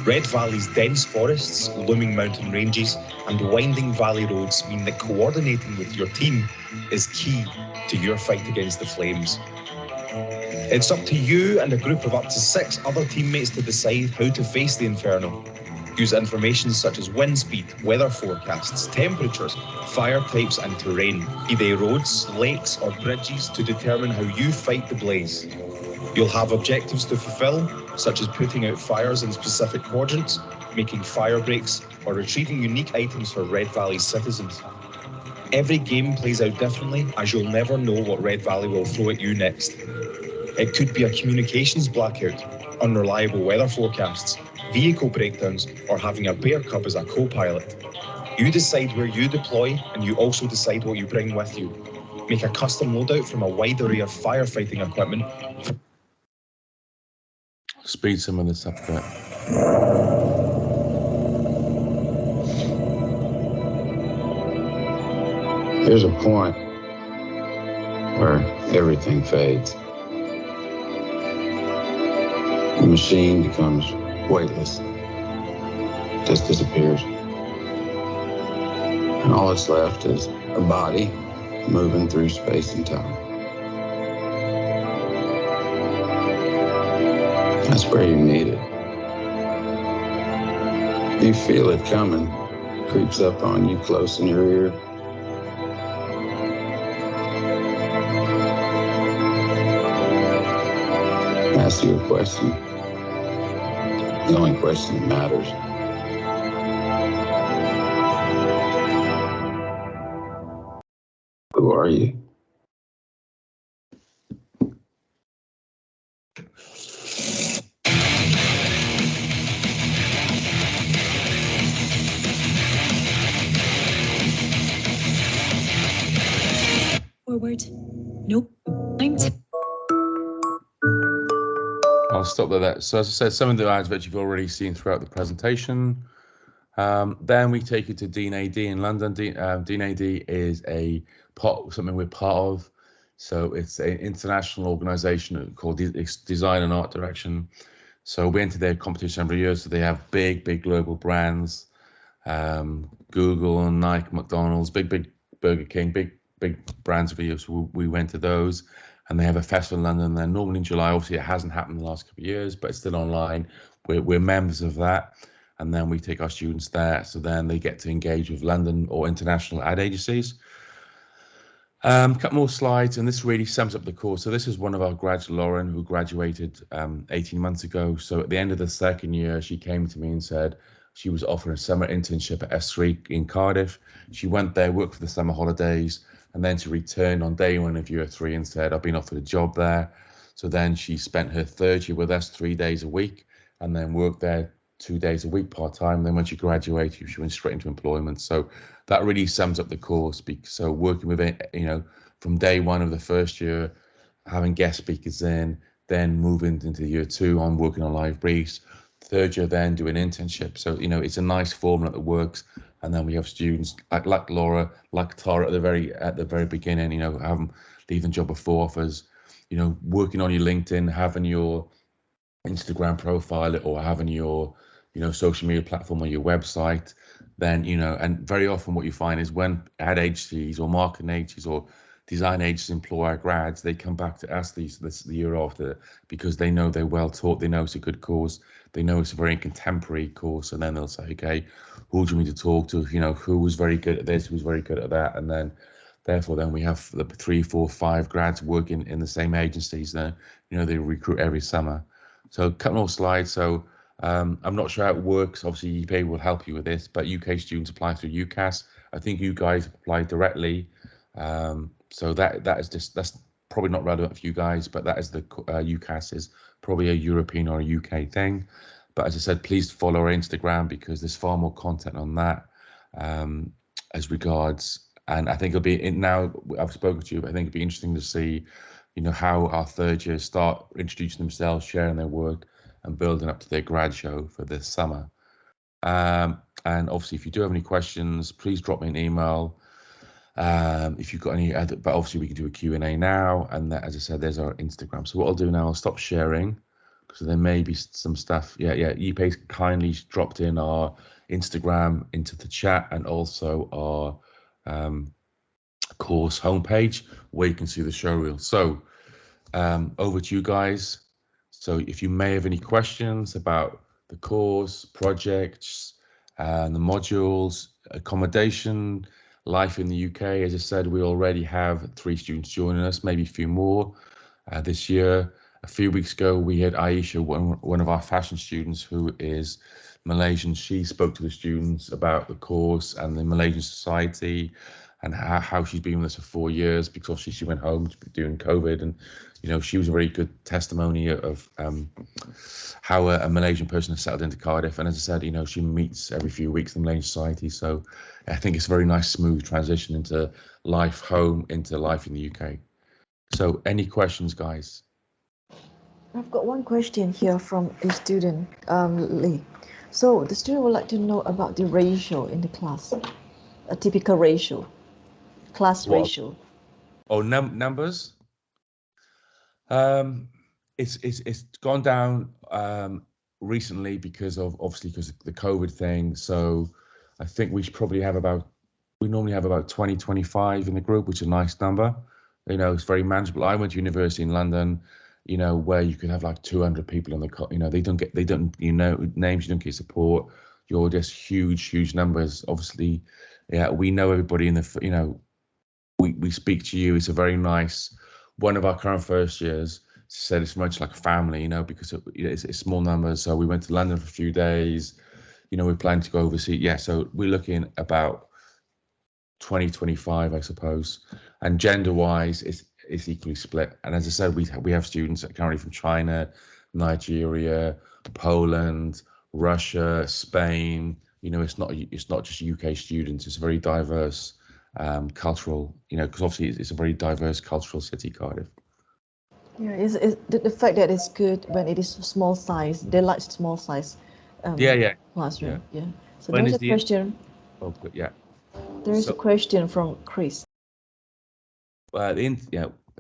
Red Valley's dense forests, looming mountain ranges, and winding valley roads mean that coordinating with your team is key to your fight against the flames. It's up to you and a group of up to 6 other teammates to decide how to face the inferno. Use information such as wind speed, weather forecasts, temperatures, fire types and terrain, be they roads, lakes or bridges, to determine how you fight the blaze. You'll have objectives to fulfill, such as putting out fires in specific quadrants, making fire breaks, or retrieving unique items for Red Valley's citizens. Every game plays out differently, as you'll never know what Red Valley will throw at you next. It could be a communications blackout, unreliable weather forecasts, vehicle breakdowns, or having a bear cub as a co-pilot. You decide where you deploy, and you also decide what you bring with you. Make a custom loadout from a wide array of firefighting equipment. Speed some of this up a bit. There's a point where everything fades. The machine becomes weightless, just disappears. And all that's left is a body moving through space and time. That's where you need it. You feel it coming, creeps up on you close in your ear. Ask you a question. The only question that matters. Who are you? Forward. Nope. I'll stop there. So as I said, some of the adverts you've already seen throughout the presentation. Then we take you to D&AD in London. D&AD is something we're part of. So it's an international organization called Design and Art Direction. So we enter their competition every year. So they have big global brands, Google and Nike, McDonald's, big Burger King, big brands for you. So we went to those. And they have a festival in London. They're normally in July. Obviously, it hasn't happened in the last couple of years, but it's still online. We're members of that. And then we take our students there. So then they get to engage with London or international ad agencies. Couple more slides, and this really sums up the course. So this is one of our grads, Lauren, who graduated 18 months ago. So at the end of the second year, she came to me and said she was offered a summer internship at S3 in Cardiff. She went there, worked for the summer holidays, and then she returned on day one of year 3 and said, I've been offered a job there. So then she spent her third year with us 3 days a week and then worked there 2 days a week part-time. Then when she graduated, she went straight into employment. So that really sums up the course. So working with it, from day one of the first year, having guest speakers in, then moving into year 2 on working on live briefs, third year then doing internship. So, it's a nice formula that works. And then we have students like Laura, like Tara at the very beginning, having leaving job before offers, working on your LinkedIn, having your Instagram profile or having your, social media platform on your website. Then, and very often what you find is when ad agencies or marketing agencies or design agencies employ our grads, they come back to us the year after because they know they're well taught, they know it's a good course, they know it's a very contemporary course, and then they'll say, okay, who do you need to talk to? Who was very good at this, who was very good at that, and then therefore then we have the 3, 4, 5 grads working in the same agencies. Then they recruit every summer. So a couple more slides. So I'm not sure how it works. Obviously, EPA will help you with this, but UK students apply through UCAS. I think you guys apply directly. So that's probably not relevant for you guys, but that is the UCAS is probably a European or a UK thing. But as I said, please follow our Instagram because there's far more content on that as regards. And I think it'll be now I've spoken to you, but I think it'll be interesting to see, how our third years start introducing themselves, sharing their work, and building up to their grad show for this summer. And obviously, if you do have any questions, please drop me an email. If you've got any other, but obviously we can do a Q&A now. And that, as I said, there's our Instagram. So what I'll do now, I'll stop sharing. So there may be some stuff. Yeah, Yipe's kindly dropped in our Instagram into the chat, and also our course homepage where you can see the show reel. So over to you guys. So if you may have any questions about the course, projects, the modules, accommodation, life in the UK, as I said, we already have 3 students joining us, maybe a few more this year. A few weeks ago, we had Aisha, one of our fashion students who is Malaysian. She spoke to the students about the course and the Malaysian society, and how she's been with us for 4 years, because obviously she went home during COVID, and she was a very good testimony of how a Malaysian person has settled into Cardiff. And as I said, she meets every few weeks in the Malaysian society. So I think it's a very nice, smooth transition into life home, into life in the UK. So any questions, guys? I've got one question here from a student, Lee. So the student would like to know about the ratio in the class, a typical ratio, class ratio. Oh, numbers? It's gone down recently because of the COVID thing. So I think we should probably have we normally have about 20, 25 in the group, which is a nice number. It's very manageable. I went to university in London, where you could have like 200 people in the, they don't names, you don't get support. You're just huge numbers. Obviously, yeah, we know everybody in the, we speak to you. It's a very nice, one of our current first years said it's much like a family, because it's small numbers. So we went to London for a few days, we plan to go overseas. Yeah, so we're looking about 20, 25, I suppose. And gender-wise, it's equally split. And as I said, we have students currently from China, Nigeria, Poland, Russia, Spain. It's not just UK students. It's a very diverse cultural, because obviously it's a very diverse cultural city, Cardiff. Yeah, is the fact that it's good when it is small size. They like small size. Classroom. Yeah. So there's a question. Oh, good. Yeah. There is a question from Chris.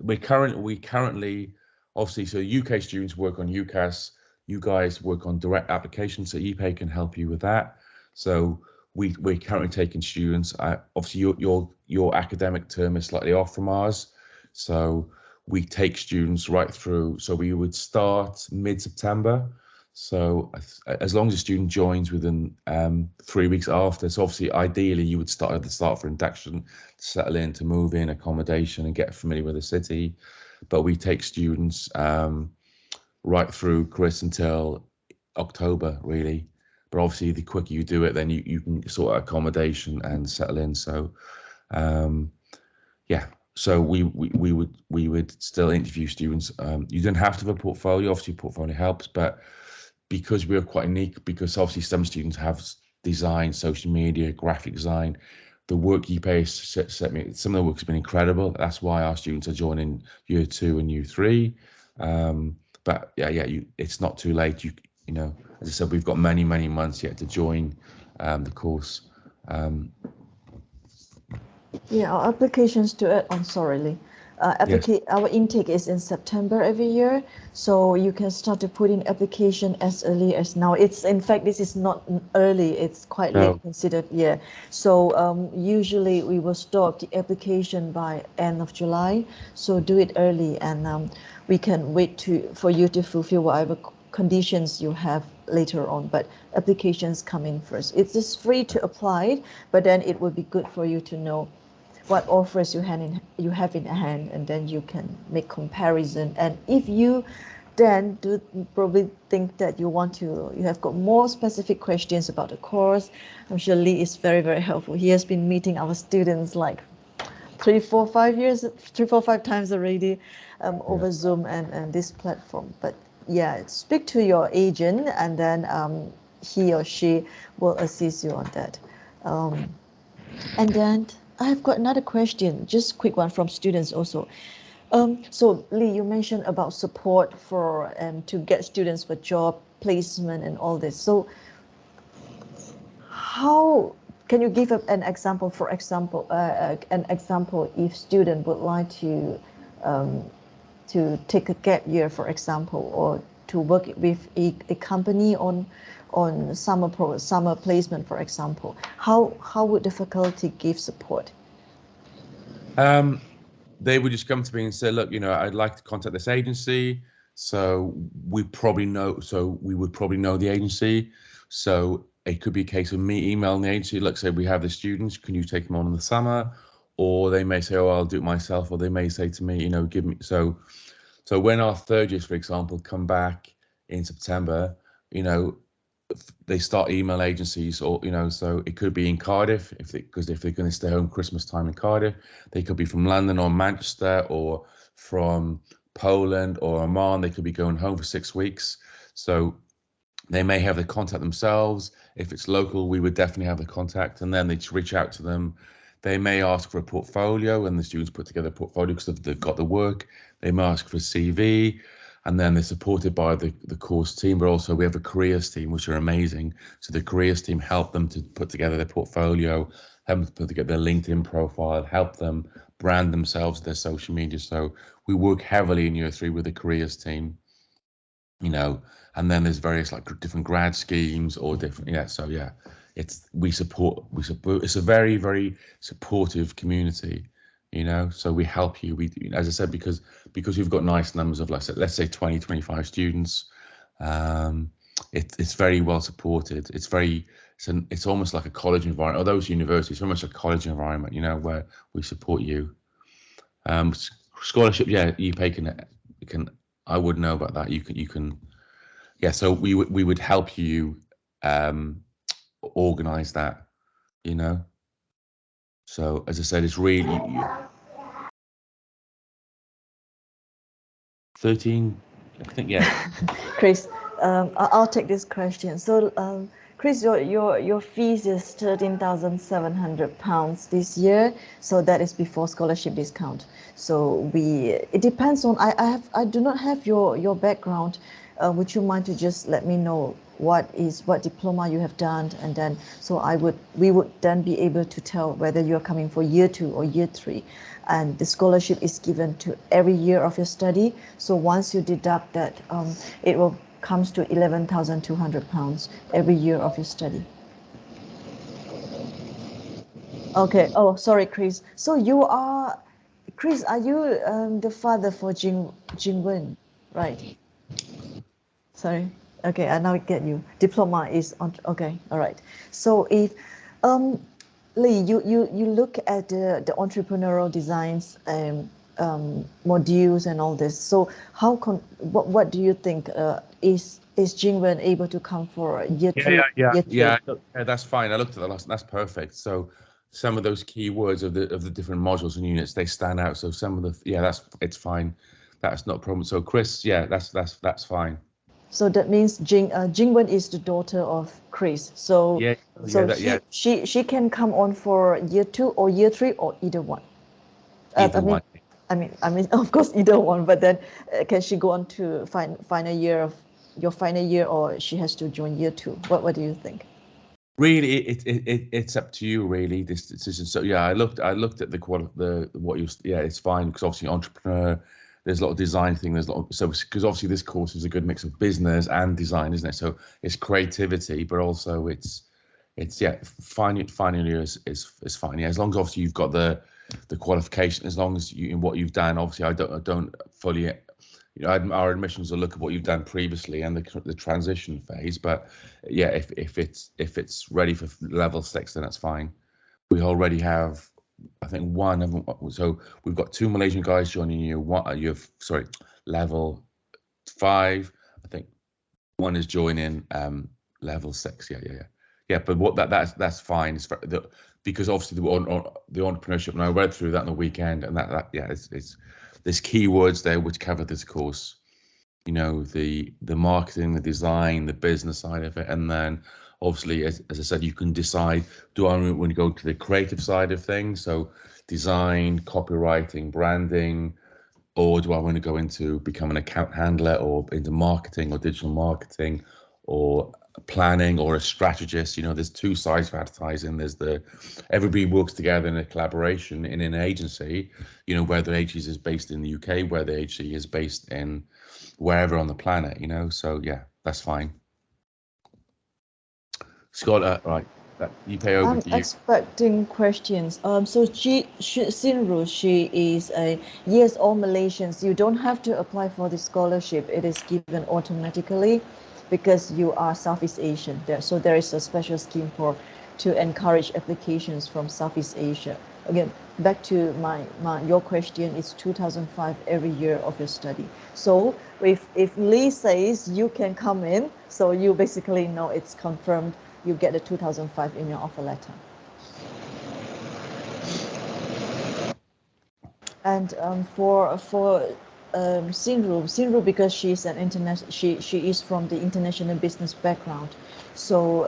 We currently obviously, so UK students work on UCAS. You guys work on direct applications, so EPay can help you with that. So we're currently taking students. Obviously, your academic term is slightly off from ours, so we take students right through. So we would start mid-September. So as long as a student joins within 3 weeks after, so obviously ideally you would start at the start for induction, to settle in, to move in, accommodation, and get familiar with the city. But we take students right through, Chris, until October, really. But obviously the quicker you do it, then you can sort out accommodation and settle in. So yeah. So we would still interview students. You don't have to have a portfolio. Obviously, portfolio helps, but because we're quite unique, because obviously some students have design, social media, graphic design. The work you pay set me. Some of the work's been incredible. That's why our students are joining year 2 and year 3. But yeah, it's not too late. You know, as I said, we've got many months yet to join the course. Yeah, our applications to it. I'm sorry, Lee. Our intake is in September every year, so you can start to put in application as early as now. It's, in fact, this is not early, it's quite late considered. Yeah, so usually we will stop the application by end of July, so do it early, and we can wait for you to fulfill whatever conditions you have later on, but applications come in first. It's just free to apply, but then it would be good for you to know what offers you have in hand, and then you can make comparison. And if you then do probably think that you have got more specific questions about the course, I'm sure Lee is very helpful. He has been meeting our students like 3, 4, 5 times already over Zoom and this platform. But yeah, speak to your agent, and then he or she will assist you on that. And then I've got another question, just a quick one from students also. So Lee, you mentioned about support for to get students for job placement and all this. So how can you give an example? For example, if student would like to take a gap year, for example, or to work with a company on summer placement, for example? How would the faculty give support? They would just come to me and say, look, I'd like to contact this agency. So we would probably know the agency. So it could be a case of me emailing the agency, look, say we have the students, can you take them on in the summer? Or they may say, oh, I'll do it myself. Or they may say to me, give me, so when our third years, for example, come back in September, they start email agencies, or so it could be in Cardiff because if they're going to stay home Christmas time in Cardiff, they could be from London or Manchester or from Poland or Oman. They could be going home for 6 weeks, so they may have the contact themselves. If it's local, we would definitely have the contact, and then they reach out to them. They may ask for a portfolio, and the students put together a portfolio because they've got the work. They may ask for a CV. And then they're supported by the course team, but also we have a careers team, which are amazing. So the careers team help them to put together their portfolio, help them to put together their LinkedIn profile, help them brand themselves, their social media. So we work heavily in year 3 with the careers team, and then there's various like different grad schemes or different, so we support, it's a very, very supportive community. So we help you. We, as I said, because we've got nice numbers of, let's say 20, 25 students. It's very well supported. It's almost like a college environment. Although it's university, it's very much a college environment, where we support you. Scholarship, UPay can. I would know about that. You can. So we would help you organize that. So as I said, it's really 13, I think, Chris, I'll take this question. So, Chris, your fees is £13,700 this year. So that is before scholarship discount. So it depends on. I do not have your background. Would you mind to just let me know what diploma you have done, and then we would then be able to tell whether you are coming for year 2 or year 3. And the scholarship is given to every year of your study. So once you deduct that, it will comes to £11,200 every year of your study. Okay. Oh, sorry, Chris. So Chris, are you the father for Jingwen, right? Sorry. Okay, I now get you. Diploma is on. Okay, all right. So if Lee, you look at the entrepreneurial designs modules and all this. So what do you think? Is Jingwen able to come for year 2? Yeah, that's fine. I looked at the last. That's perfect. So some of those keywords of the different modules and units, they stand out. So some of the it's fine. That's not a problem. So Chris, that's fine. So that means Jingwen is the daughter of Chris. So she can come on for year 2 or year 3 or either one. Either one. I mean, of course, either one. But then, can she go on to final year of your final year, or she has to join year 2? What do you think? Really, it's up to you. Really, this decision. So I looked at it's fine, because obviously entrepreneur. There's a lot of design thing. There's a lot because obviously this course is a good mix of business and design, isn't it? So it's creativity, but also it's final year is fine. Yeah, as long as obviously you've got the qualification, as long as in what you've done. Obviously, I don't fully. Our admissions will look at what you've done previously and the transition phase. But if it's ready for level 6, then that's fine. We already have, I think, one. So we've got 2 Malaysian guys joining you. Level 5. I think one is joining level 6. Yeah. But that's fine. It's because obviously the entrepreneurship, and I read through that on the weekend, and it's there's keywords there which cover this course. The marketing, the design, the business side of it, and then obviously, as I said, you can decide, do I want to go to the creative side of things, so design, copywriting, branding, or do I want to go into become an account handler, or into marketing or digital marketing, or planning, or a strategist? There's 2 sides of advertising. There's everybody works together in a collaboration in an agency, where the agency is based in the UK, where the agency is based in wherever on the planet, you know. So yeah, that's fine. Scott, right, you pay over I'm to you. expecting questions. So Sinru, she is a yes, all Malaysians. You don't have to apply for the scholarship. It is given automatically because you are Southeast Asian. So there is a special scheme to encourage applications from Southeast Asia. Again, back to your question, it's 2005 every year of your study. So if Lee says you can come in, so you basically know it's confirmed. You get the 2005 in your offer letter. And for Sinru, because she's an she is from the international business background. So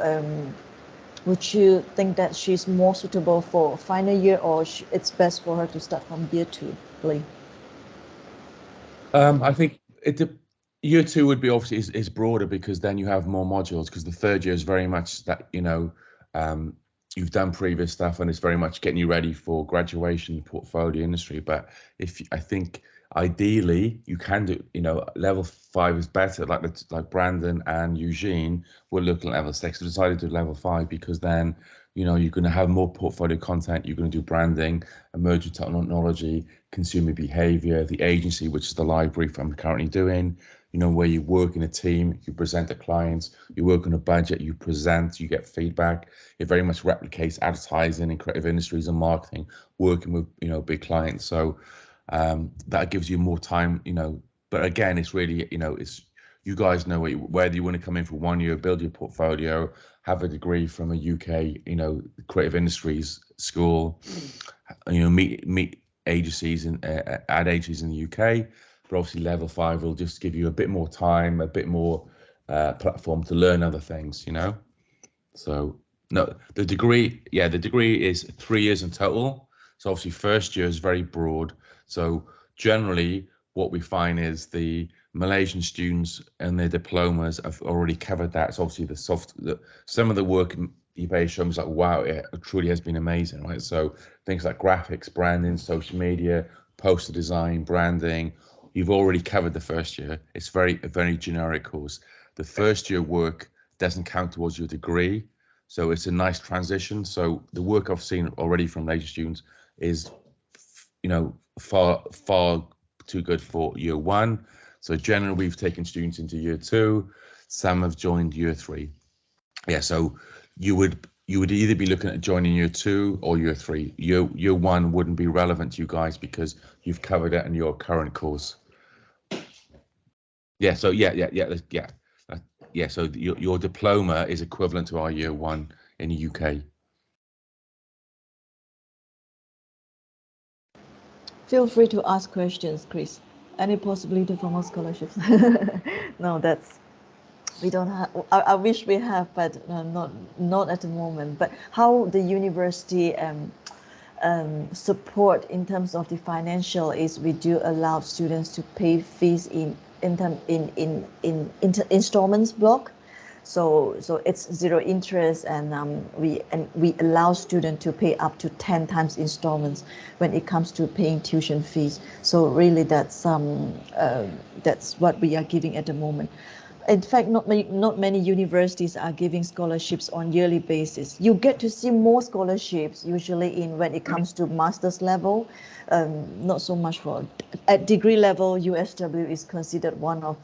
would you think that she's more suitable for final year, or it's best for her to start from year 2, Lee? I think year 2 would be obviously is broader, because then you have more modules, because the third year is very much that, you know, you've done previous stuff and it's very much getting you ready for graduation, portfolio, industry. But I think ideally you can do, you know, level 5 is better. Like Brandon and Eugene were looking at level 6, so decided to do level 5 because then, you know, you're going to have more portfolio content. You're going to do branding, emerging technology, consumer behavior, the agency, which is the live brief I'm currently doing, you know, where you work in a team, you present to clients, you work on a budget, you present, you get feedback. It very much replicates advertising and creative industries and marketing, working with, you know, big clients. So that gives you more time, you know, but again, it's really, you know, it's, you guys know whether you want to come in for 1 year, build your portfolio, have a degree from a UK, you know, creative industries school, you know, meet agencies and ad agencies in the UK. But obviously level 5 will just give you a bit more time, a bit more platform to learn other things, you know. So no, the degree is 3 years in total. So obviously first year is very broad. So generally what we find is the Malaysian students and their diplomas have already covered that. So obviously some of the work eBay shows me like, wow, it truly has been amazing, right? So things like graphics, branding, social media, poster design, branding, you've already covered the first year. It's a very generic course. The first year work doesn't count towards your degree, so it's a nice transition. So the work I've seen already from Malaysian students is, you know, far too good for year 1. So generally we've taken students into year 2. Some have joined year 3. Yeah, so you would either be looking at joining year 2 or year 3. Year 1 wouldn't be relevant to you guys because you've covered it in your current course. Yeah, so yeah. So your diploma is equivalent to our year 1 in the UK. Feel free to ask questions, Chris. Any possibility for more scholarships? No, we don't have. I wish we have, but not at the moment. But how the university support in terms of the financial is we do allow students to pay fees in installments block. So it's 0 interest, and we allow students to pay up to 10 times installments when it comes to paying tuition fees. So really that's what we are giving at the moment. In fact, not many universities are giving scholarships on yearly basis. You get to see more scholarships usually when it comes to master's level, not so much at degree level. USW is considered one of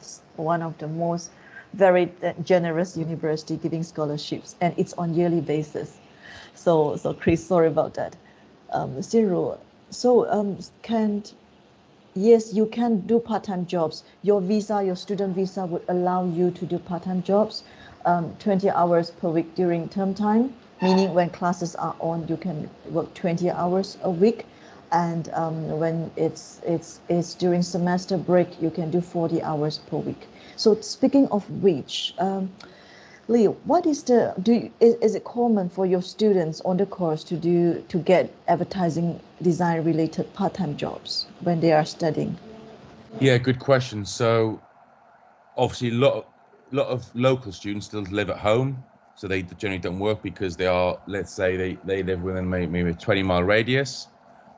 the most very generous university giving scholarships, and it's on yearly basis. So Chris, sorry about that. Cyril, yes, you can do part-time jobs. Your student visa would allow you to do part-time jobs, 20 hours per week during term time, meaning when classes are on, you can work 20 hours a week. And when it's during semester break, you can do 40 hours per week. So speaking of which, Leo, what is is it common for your students on the course to get advertising design related part-time jobs when they are studying? Yeah, good question. So obviously a lot of local students still live at home, so they generally don't work because they are, let's say they live within maybe a 20-mile radius.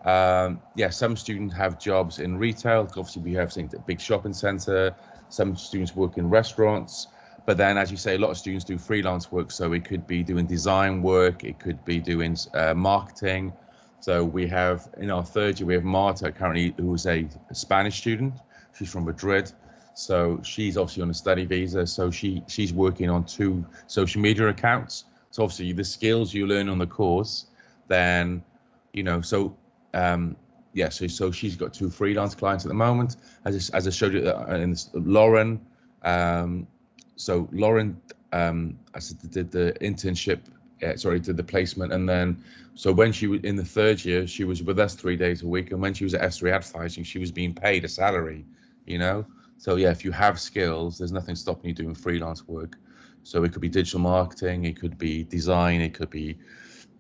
Yeah, some students have jobs in retail. Obviously we have things at big shopping centre, Some students work in restaurants. But then, as you say, a lot of students do freelance work. So it could be doing design work. It could be doing marketing. So we have, in our third year, we have Marta currently, who is a Spanish student. She's from Madrid. So she's obviously on a study visa. So she's working on 2 social media accounts. So obviously the skills you learn on the course, then, you know, so so she's got 2 freelance clients at the moment. As I showed you in this, Lauren. So Lauren, did the internship, did the placement, and then, so when she was in the third year, she was with us 3 days a week, and when she was at S3 Advertising, she was being paid a salary, you know. So yeah, if you have skills, there's nothing stopping you doing freelance work. So it could be digital marketing, it could be design, it could be,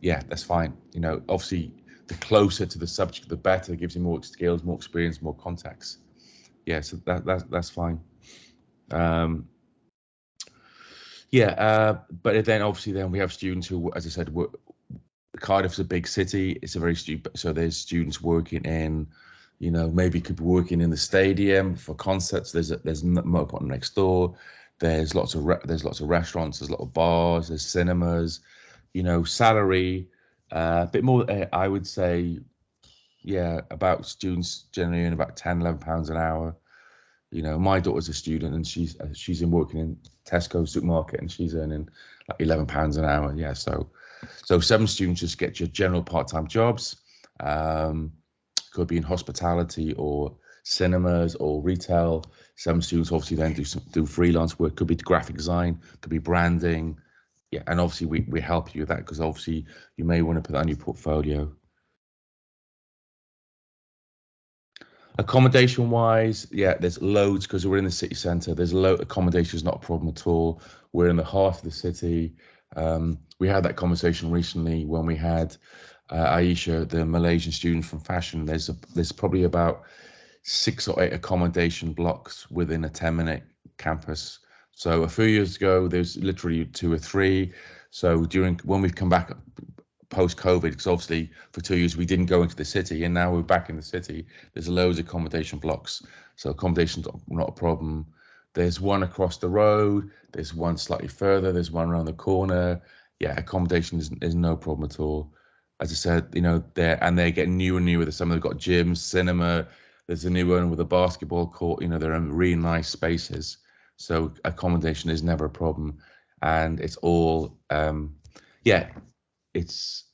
yeah, that's fine. You know, obviously, the closer to the subject, the better. It gives you more skills, more experience, more contacts. Yeah, so that's fine. But then obviously then we have students who, as I said, Cardiff's a big city. It's a very so there's students working in, you know, maybe could be working in the stadium for concerts. There's Moat next door. There's lots of restaurants. There's a lot of bars. There's cinemas. You know, salary a bit more. I would say, yeah, about students generally earn about £10-11 an hour. You know, my daughter's a student and she's in working in Tesco supermarket and she's earning like £11 an hour. Yeah, so some students just get your general part-time jobs. Could be in hospitality or cinemas or retail. Some students obviously then do freelance work. Could be graphic design, could be branding. Yeah, and obviously we help you with that because obviously you may want to put that on your portfolio. Accommodation wise, yeah, there's loads because we're in the city centre. There's accommodation is not a problem at all. We're in the heart of the city. We had that conversation recently when we had Aisha, the Malaysian student from fashion. There's probably about 6 or 8 accommodation blocks within a 10-minute campus. So a few years ago, there's literally 2 or 3. So when we've come back post-COVID, because obviously for 2 years we didn't go into the city, and now we're back in the city, there's loads of accommodation blocks. So accommodation's not a problem. There's one across the road, there's one slightly further, there's one around the corner. Yeah, accommodation is no problem at all. As I said, you know, they're getting newer and newer. Some of them got gyms, cinema. There's a new one with a basketball court. You know, they're in really nice spaces. So accommodation is never a problem, and it's all it's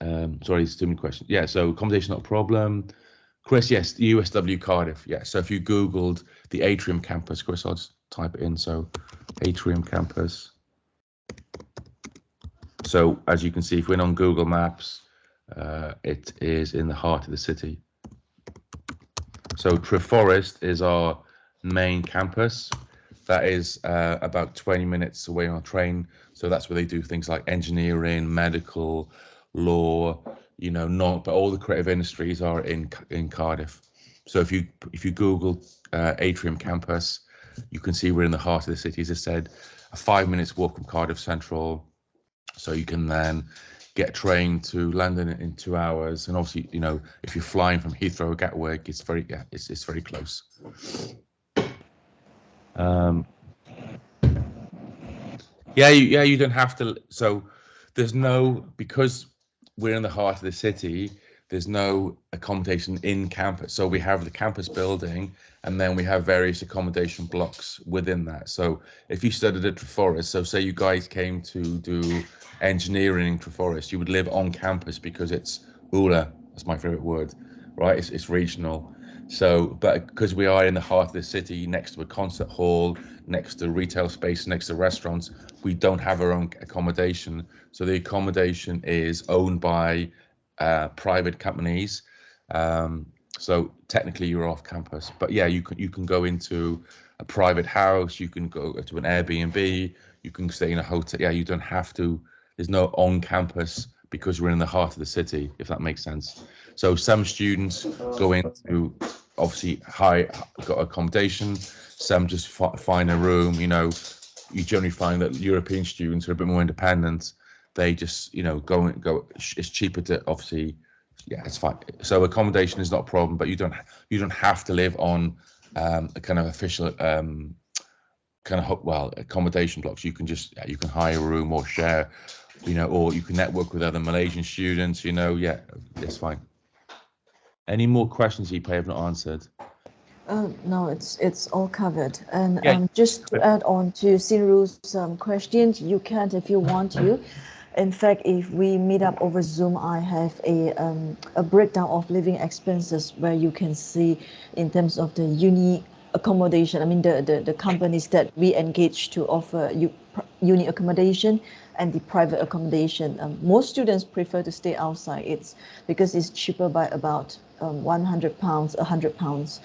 sorry, it's too many questions. Yeah, so accommodation not a problem. Chris, yes, the USW Cardiff. Yeah, so if you Googled the Atrium campus, Chris, I'll just type it in. So Atrium campus. So as you can see, if we're on Google Maps, it is in the heart of the city. So Treforest is our main campus. That is about 20 minutes away on a train. So that's where they do things like engineering, medical, law, you know, but all the creative industries are in Cardiff. So if you Google Atrium campus, you can see we're in the heart of the city. As I said, a 5 minutes walk from Cardiff Central. So you can then get a train to London in 2 hours. And obviously, you know, if you're flying from Heathrow or Gatwick, it's very close. You don't have to. So there's because we're in the heart of the city, there's no accommodation in campus. So we have the campus building, and then we have various accommodation blocks within that. So if you studied at Treforest, so say you guys came to do engineering in Treforest, you would live on campus because it's Ula. That's my favorite word, right? It's regional. So, but because we are in the heart of the city, next to a concert hall, next to retail space, next to restaurants, we don't have our own accommodation. So the accommodation is owned by private companies. So technically you're off campus, but yeah, you can go into a private house, you can go to an Airbnb, you can stay in a hotel. Yeah, you don't have to. There's no on campus because we're in the heart of the city, if that makes sense. So some students go into obviously got accommodation, some just find a room. You know, you generally find that European students are a bit more independent. They just, you know, go. It's cheaper to obviously, yeah, it's fine. So accommodation is not a problem, but you don't have to live on a kind of official kind of accommodation blocks. You can hire a room or share, or you can network with other Malaysian students. It's fine. Any more questions you have not answered? No, it's all covered. And just to add on to Sinru's questions, you can if you want to. In fact, if we meet up over Zoom, I have a breakdown of living expenses where you can see in terms of the uni accommodation. I mean, the companies that we engage to offer uni accommodation and the private accommodation. Most students prefer to stay outside. It's because it's cheaper by about £100, £100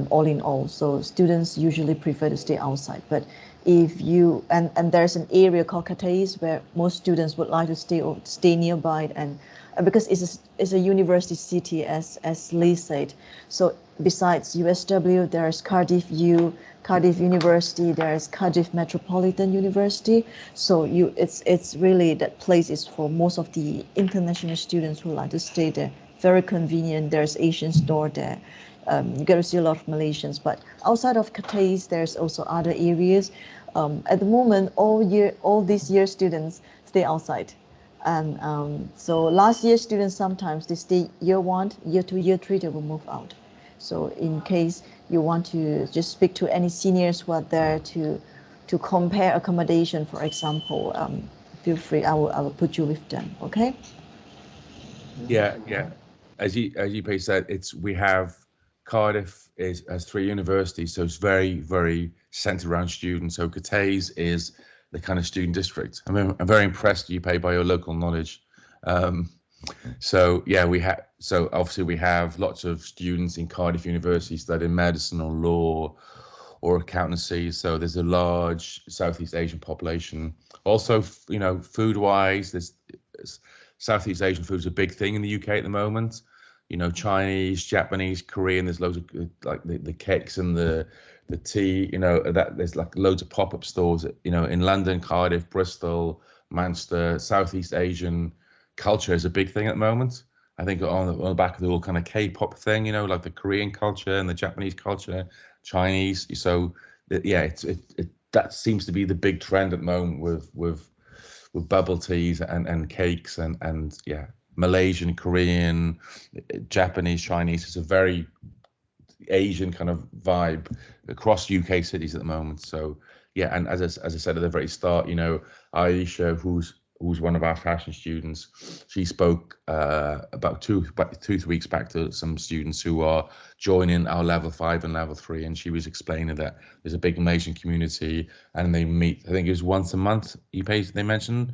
all in all. So students usually prefer to stay outside. But if you and there's an area called Cadburys where most students would like to stay nearby, and because it's a university city, as Lee said. So besides USW, there's Cardiff University, there's Cardiff Metropolitan University. So it's really, that place is for most of the international students who like to stay there. Very convenient. There's Asian store there. You get to see a lot of Malaysians, but outside of Cadburys, there's also other areas. At the moment, all these year students stay outside. And so last year students, sometimes they stay year 1, year 2, year 3, they will move out. So in case you want to just speak to any seniors who are there to compare accommodation, for example, feel free, I will put you with them, okay? Yeah. As you said, we have Cardiff has 3 universities, so it's very, very centered around students. So Cadburys is the kind of student district. I'm very impressed, by your local knowledge. So obviously we have lots of students in Cardiff University studying medicine or law or accountancy. So there's a large Southeast Asian population. Also, food-wise, there's Southeast Asian food is a big thing in the UK at the moment. Chinese, Japanese, Korean. There's loads of like the cakes and the tea. That there's like loads of pop-up stores. In London, Cardiff, Bristol, Manchester. Southeast Asian culture is a big thing at the moment. I think on the back of the whole kind of K-pop thing. Like the Korean culture and the Japanese culture, Chinese. So that seems to be the big trend at the moment with bubble teas and cakes and Malaysian, Korean, Japanese, Chinese. It's a very Asian kind of vibe across UK cities at the moment. So and as I said at the very start, Aisha, who's one of our fashion students, she spoke about 2 weeks back to some students who are joining our level 5 and level 3, and she was explaining that there's a big Malaysian community and they meet, I think it was once a month, they mentioned,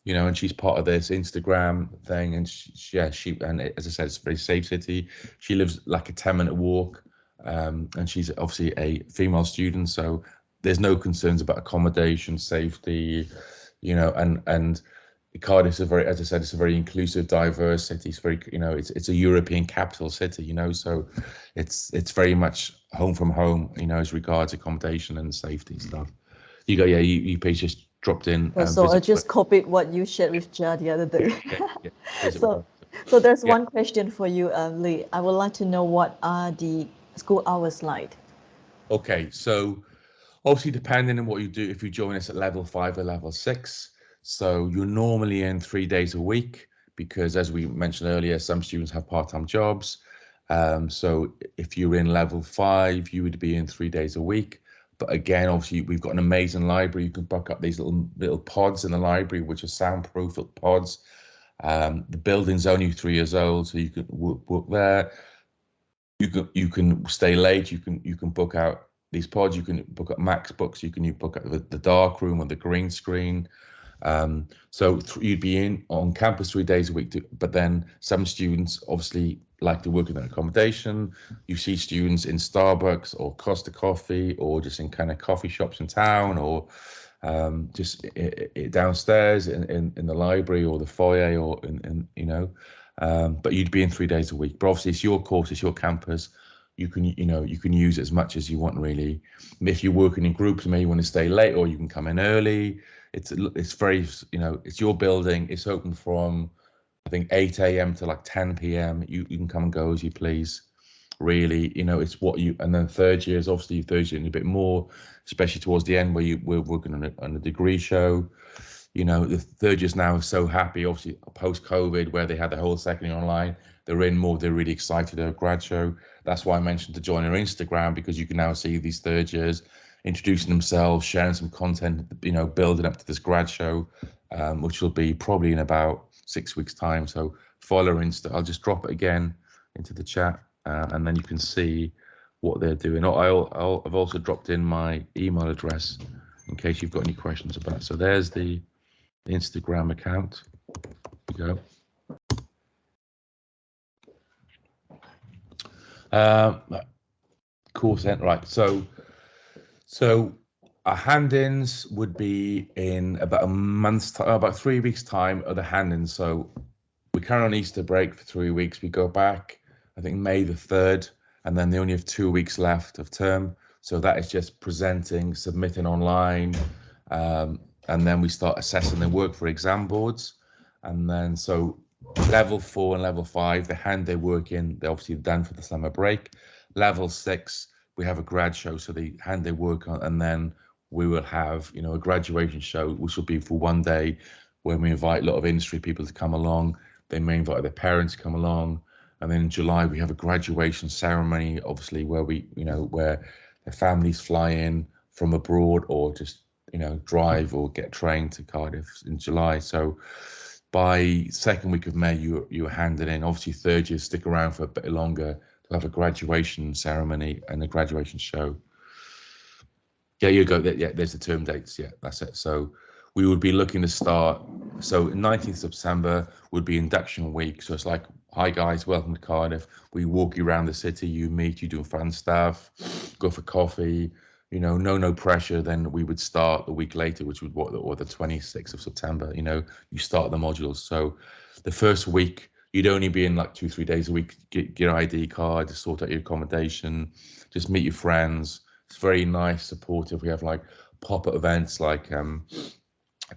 and she's part of this Instagram thing, and she and as I said, it's a very safe city. She lives like a 10-minute walk, and she's obviously a female student, so there's no concerns about accommodation, safety, and Cardiff's as I said, it's a very inclusive, diverse city. It's very, it's a European capital city, so it's very much home from home, as regards accommodation and safety stuff. You just dropped in. So I just copied what you shared with Jia the other day. So there's one question for you, Lee. I would like to know, what are the school hours like? Okay, so obviously depending on what you do, if you join us at level 5 or level 6, so you're normally in 3 days a week, because as we mentioned earlier, some students have part-time jobs. So if you're in level 5, you would be in 3 days a week. But again, obviously, we've got an amazing library. You can book up these little pods in the library, which are soundproof pods. The building's only 3 years old, so you can book there. You can stay late. You can book out these pods. You can book up max books. You can book out the dark room or the green screen. So you'd be on campus 3 days a week. But then some students obviously like to work in an accommodation. You see students in Starbucks or Costa Coffee, or just in kind of coffee shops in town, or just downstairs in the library or the foyer, or but you'd be in 3 days a week. But obviously it's your course, it's your campus. You can use it as much as you want, really. If you're working in groups, maybe you want to stay late, or you can come in early. It's very, it's your building. It's open from, I think, 8 a.m. to like 10 p.m. You can come and go as you please. really, it's what you, and then third year is obviously third year and a bit more, especially towards the end where we're working on a degree show. The third years now are so happy, obviously post-COVID, where they had the whole second year online. They're in more, they're really excited at a grad show. That's why I mentioned to join our Instagram, because you can now see these third years introducing themselves, sharing some content, building up to this grad show, which will be probably in about 6 weeks' time. So follow our Insta. I'll just drop it again into the chat, and then you can see what they're doing. I've also dropped in my email address in case you've got any questions about it. So there's the Instagram account. There you go. Course end, right. So our hand-ins would be in about a month's time, about 3 weeks' time of the hand-ins. So we carry on Easter break for 3 weeks. We go back, I think, May the 3rd, and then they only have 2 weeks left of term. So that is just presenting, submitting online, and then we start assessing their work for exam boards. And then so level 4 and level 5, they hand their work in, they're obviously done for the summer break. Level 6, we have a grad show, so they hand their work on, and then we will have, a graduation show, which will be for one day, where we invite a lot of industry people to come along. They may invite their parents to come along. And then in July, we have a graduation ceremony, obviously, where where the families fly in from abroad, or just, drive or get trained to Cardiff in July. So by second week of May, you are handed in. Obviously, third years stick around for a bit longer to have a graduation ceremony and a graduation show. Yeah, you go. Yeah, there's the term dates. Yeah, that's it. So we would be looking to start. So 19th September would be induction week. So it's like, hi guys, welcome to Cardiff. We walk you around the city. You meet. You do fun stuff. Go for coffee. No pressure. Then we would start the week later, which would or the 26th of September. You start the modules. So the first week you'd only be in like 2-3 days a week. Get your ID card, just sort out your accommodation, just meet your friends. It's very nice, supportive. We have like pop-up events, like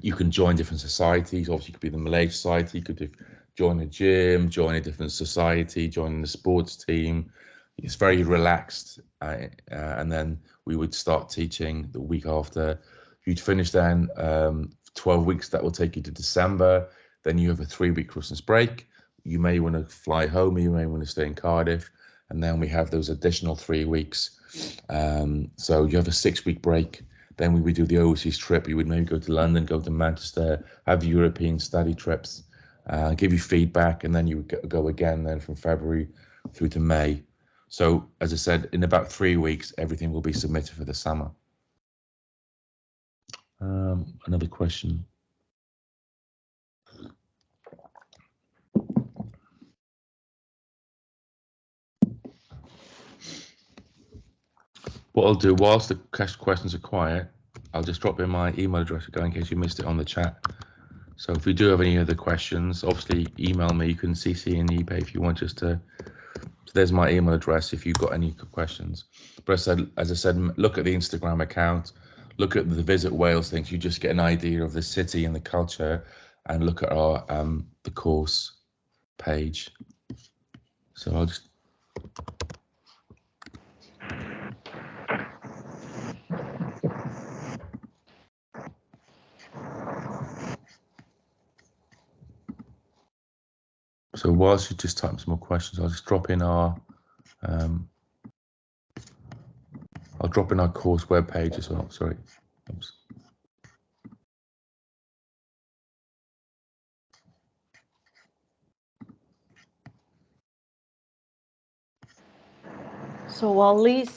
you can join different societies. Obviously, you could be the Malay Society, you could join a gym, join a different society, join the sports team. It's very relaxed, and then we would start teaching the week after. You'd finish then 12 weeks. That will take you to December. Then you have a 3-week Christmas break. You may want to fly home, or you may want to stay in Cardiff, and then we have those additional 3 weeks. So you have a 6-week break. Then we would do the overseas trip. You would maybe go to London, go to Manchester, have European study trips, give you feedback, and then you would go again then from February through to May. So as I said, in about 3 weeks, everything will be submitted for the summer. Another question. What I'll do, whilst the questions are quiet, I'll just drop in my email address again in case you missed it on the chat. So if you do have any other questions, obviously email me. You can CC in eBay if you want, just to. So there's my email address if you've got any questions. But as I said, look at the Instagram account, look at the Visit Wales things. You just get an idea of the city and the culture, and look at our the course page. So I'll just. So whilst you just type some more questions, I'll just drop in our I'll drop in our course webpage as well. Sorry. Oops. So while Lee is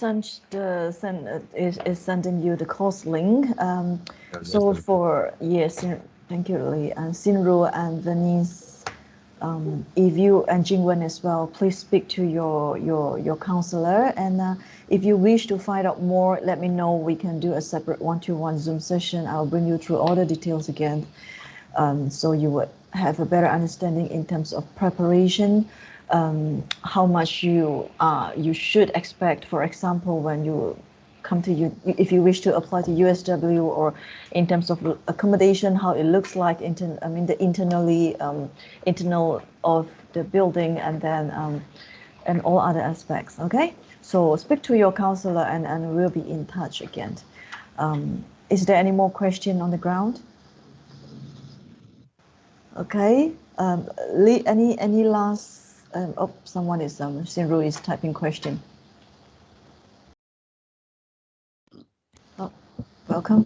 sending you the course link, so for thank you, Lee, and Sinru and Venice. If you and Jingwen as well, please speak to your counselor. And if you wish to find out more, let me know. We can do a separate 1-to-1 Zoom session. I'll bring you through all the details again, so you would have a better understanding in terms of preparation, how much you should expect. For example, when you come to if you wish to apply to USW, or in terms of accommodation, how it looks like, the internal of the building, and then and all other aspects. Okay, so speak to your counselor and we'll be in touch again. Is there any more question on the ground? Okay, Lee, any last? Oh, someone is Sinru is typing question. Oh, welcome.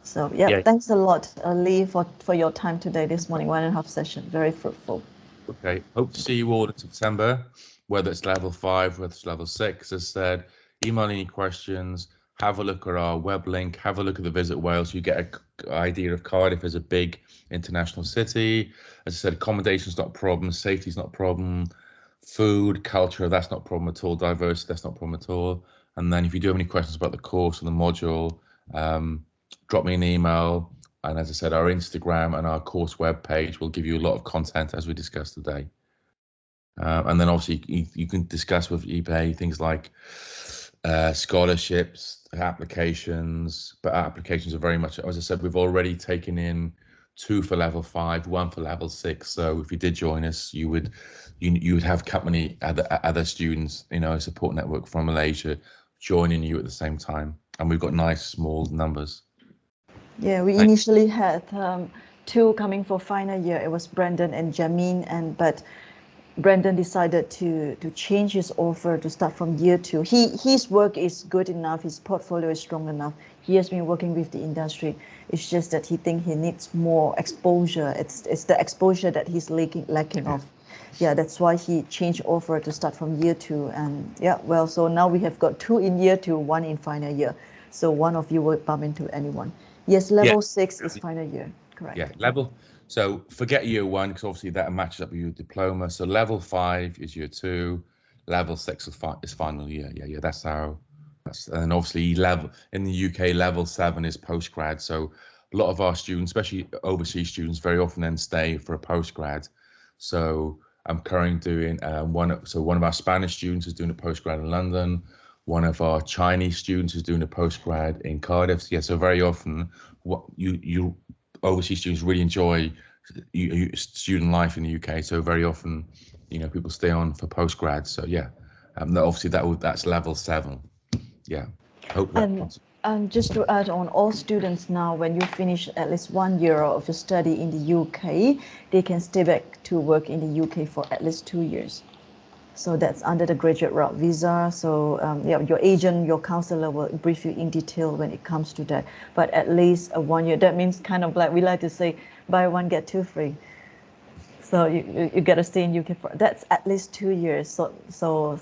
So yeah, thanks a lot, Lee, for your time today, this morning, 1.5 session, very fruitful. Okay, hope to see you all in September, whether it's level 5, whether it's level 6. As I said, email any questions, have a look at our web link, have a look at the Visit Wales. You get an idea of Cardiff as a big international city. As I said, accommodation's not a problem, safety's not a problem, food, culture, that's not a problem at all, diversity, that's not a problem at all. And then if you do have any questions about the course and the module, drop me an email. And as I said, our Instagram and our course webpage will give you a lot of content as we discussed today. And then obviously you can discuss with eBay things like scholarships, applications, but applications are very much, as I said, we've already taken in 2 for level 5, 1 for level 6. So if you did join us, you would have company, other students, you know, a support network from Malaysia joining you at the same time. And we've got nice small numbers. Yeah, we initially had 2 coming for final year. It was Brandon and Jamin, but Brandon decided to change his offer to start from year 2. His work is good enough. His portfolio is strong enough. He has been working with the industry. It's just that he thinks he needs more exposure. It's the exposure that he's lacking of. Yeah, that's why he changed offer to start from year 2. And yeah, well, so now we have got 2 in year 2, 1 in final year. So one of you will bump into anyone. Yes, level 6 is final year, correct. Yeah, level. So forget year 1, because obviously that matches up with your diploma. So level 5 is year 2, level 6 is final year. Yeah, that's how. And obviously level in the UK, level 7 is postgrad. So a lot of our students, especially overseas students, very often then stay for a postgrad. So I'm currently doing one of our Spanish students is doing a postgrad in London. One of our Chinese students is doing a postgrad in Cardiff. Yeah, so very often, what you overseas students really enjoy student life in the UK. So very often, you know, people stay on for postgrad. So yeah, obviously that's level 7. Yeah, hope that. And just to add on, all students now, when you finish at least 1 year of your study in the UK, they can stay back to work in the UK for at least 2 years. So that's under the graduate route visa. So yeah, your agent, your counselor will brief you in detail when it comes to that. But at least 1 year, that means kind of like we like to say, buy 1 get 2 free. So you got to stay in UK for that's at least 2 years. So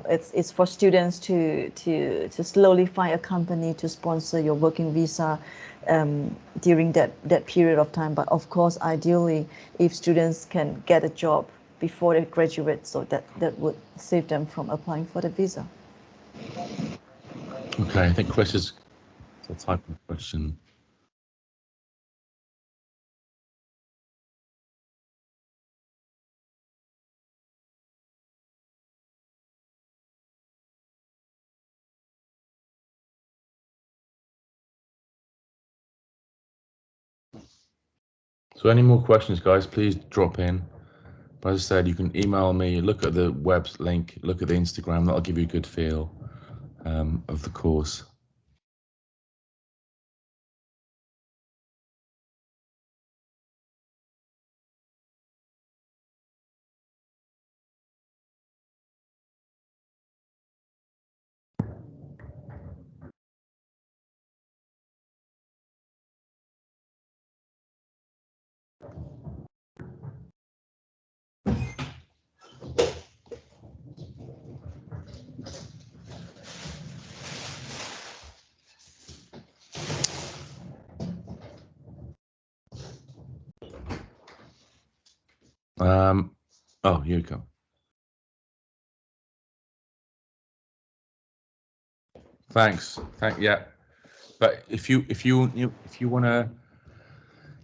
it's for students to slowly find a company to sponsor your working visa during that period of time. But of course, ideally, if students can get a job before they graduate, so that would save them from applying for the visa. Okay, I think Chris is a type of question. So any more questions, guys, please drop in. But as I said, you can email me, look at the web link, look at the Instagram. That'll give you a good feel of the course. Oh, here you go. Thanks. Yeah. But if you want to,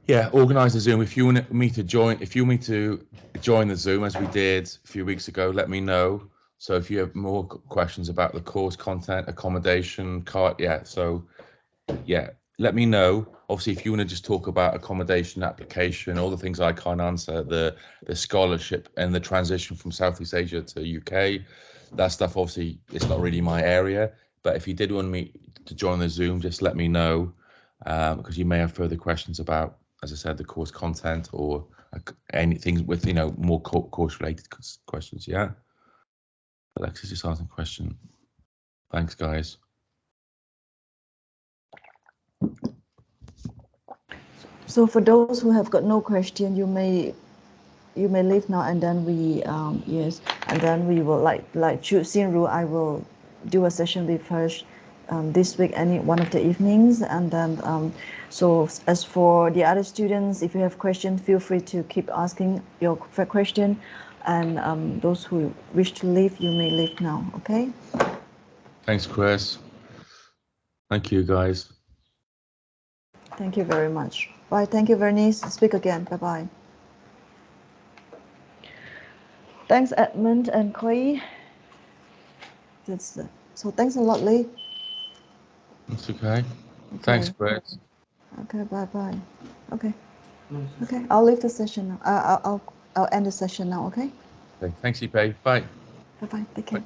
yeah, organize a Zoom. If you want me to join, the Zoom as we did a few weeks ago, let me know. So if you have more questions about the course content, accommodation, yeah. So yeah, let me know. Obviously, if you want to just talk about accommodation, application, all the things I can't answer, the scholarship and the transition from Southeast Asia to UK, that stuff, obviously, it's not really my area. But if you did want me to join the Zoom, just let me know, because you may have further questions about, as I said, the course content or anything with, more course-related questions, yeah? Alexis just asked a question. Thanks, guys. So for those who have got no question, you may leave now, and then we yes, and then we will like Xin-Ru, I will do a session with her this week, any one of the evenings, and then so as for the other students, if you have questions, feel free to keep asking your question, and those who wish to leave, you may leave now. Okay. Thanks, Chris. Thank you, guys. Thank you very much. Bye. Thank you, Vernice. Speak again. Bye-bye. Thanks, Edmund and Koi. So thanks a lot, Lee. That's okay. Thanks, Chris. Okay, bye-bye. Okay. Okay, I'll leave the session now. I'll end the session now, okay? Okay. Thanks, Ipe. Bye. Bye-bye. Take care. Bye.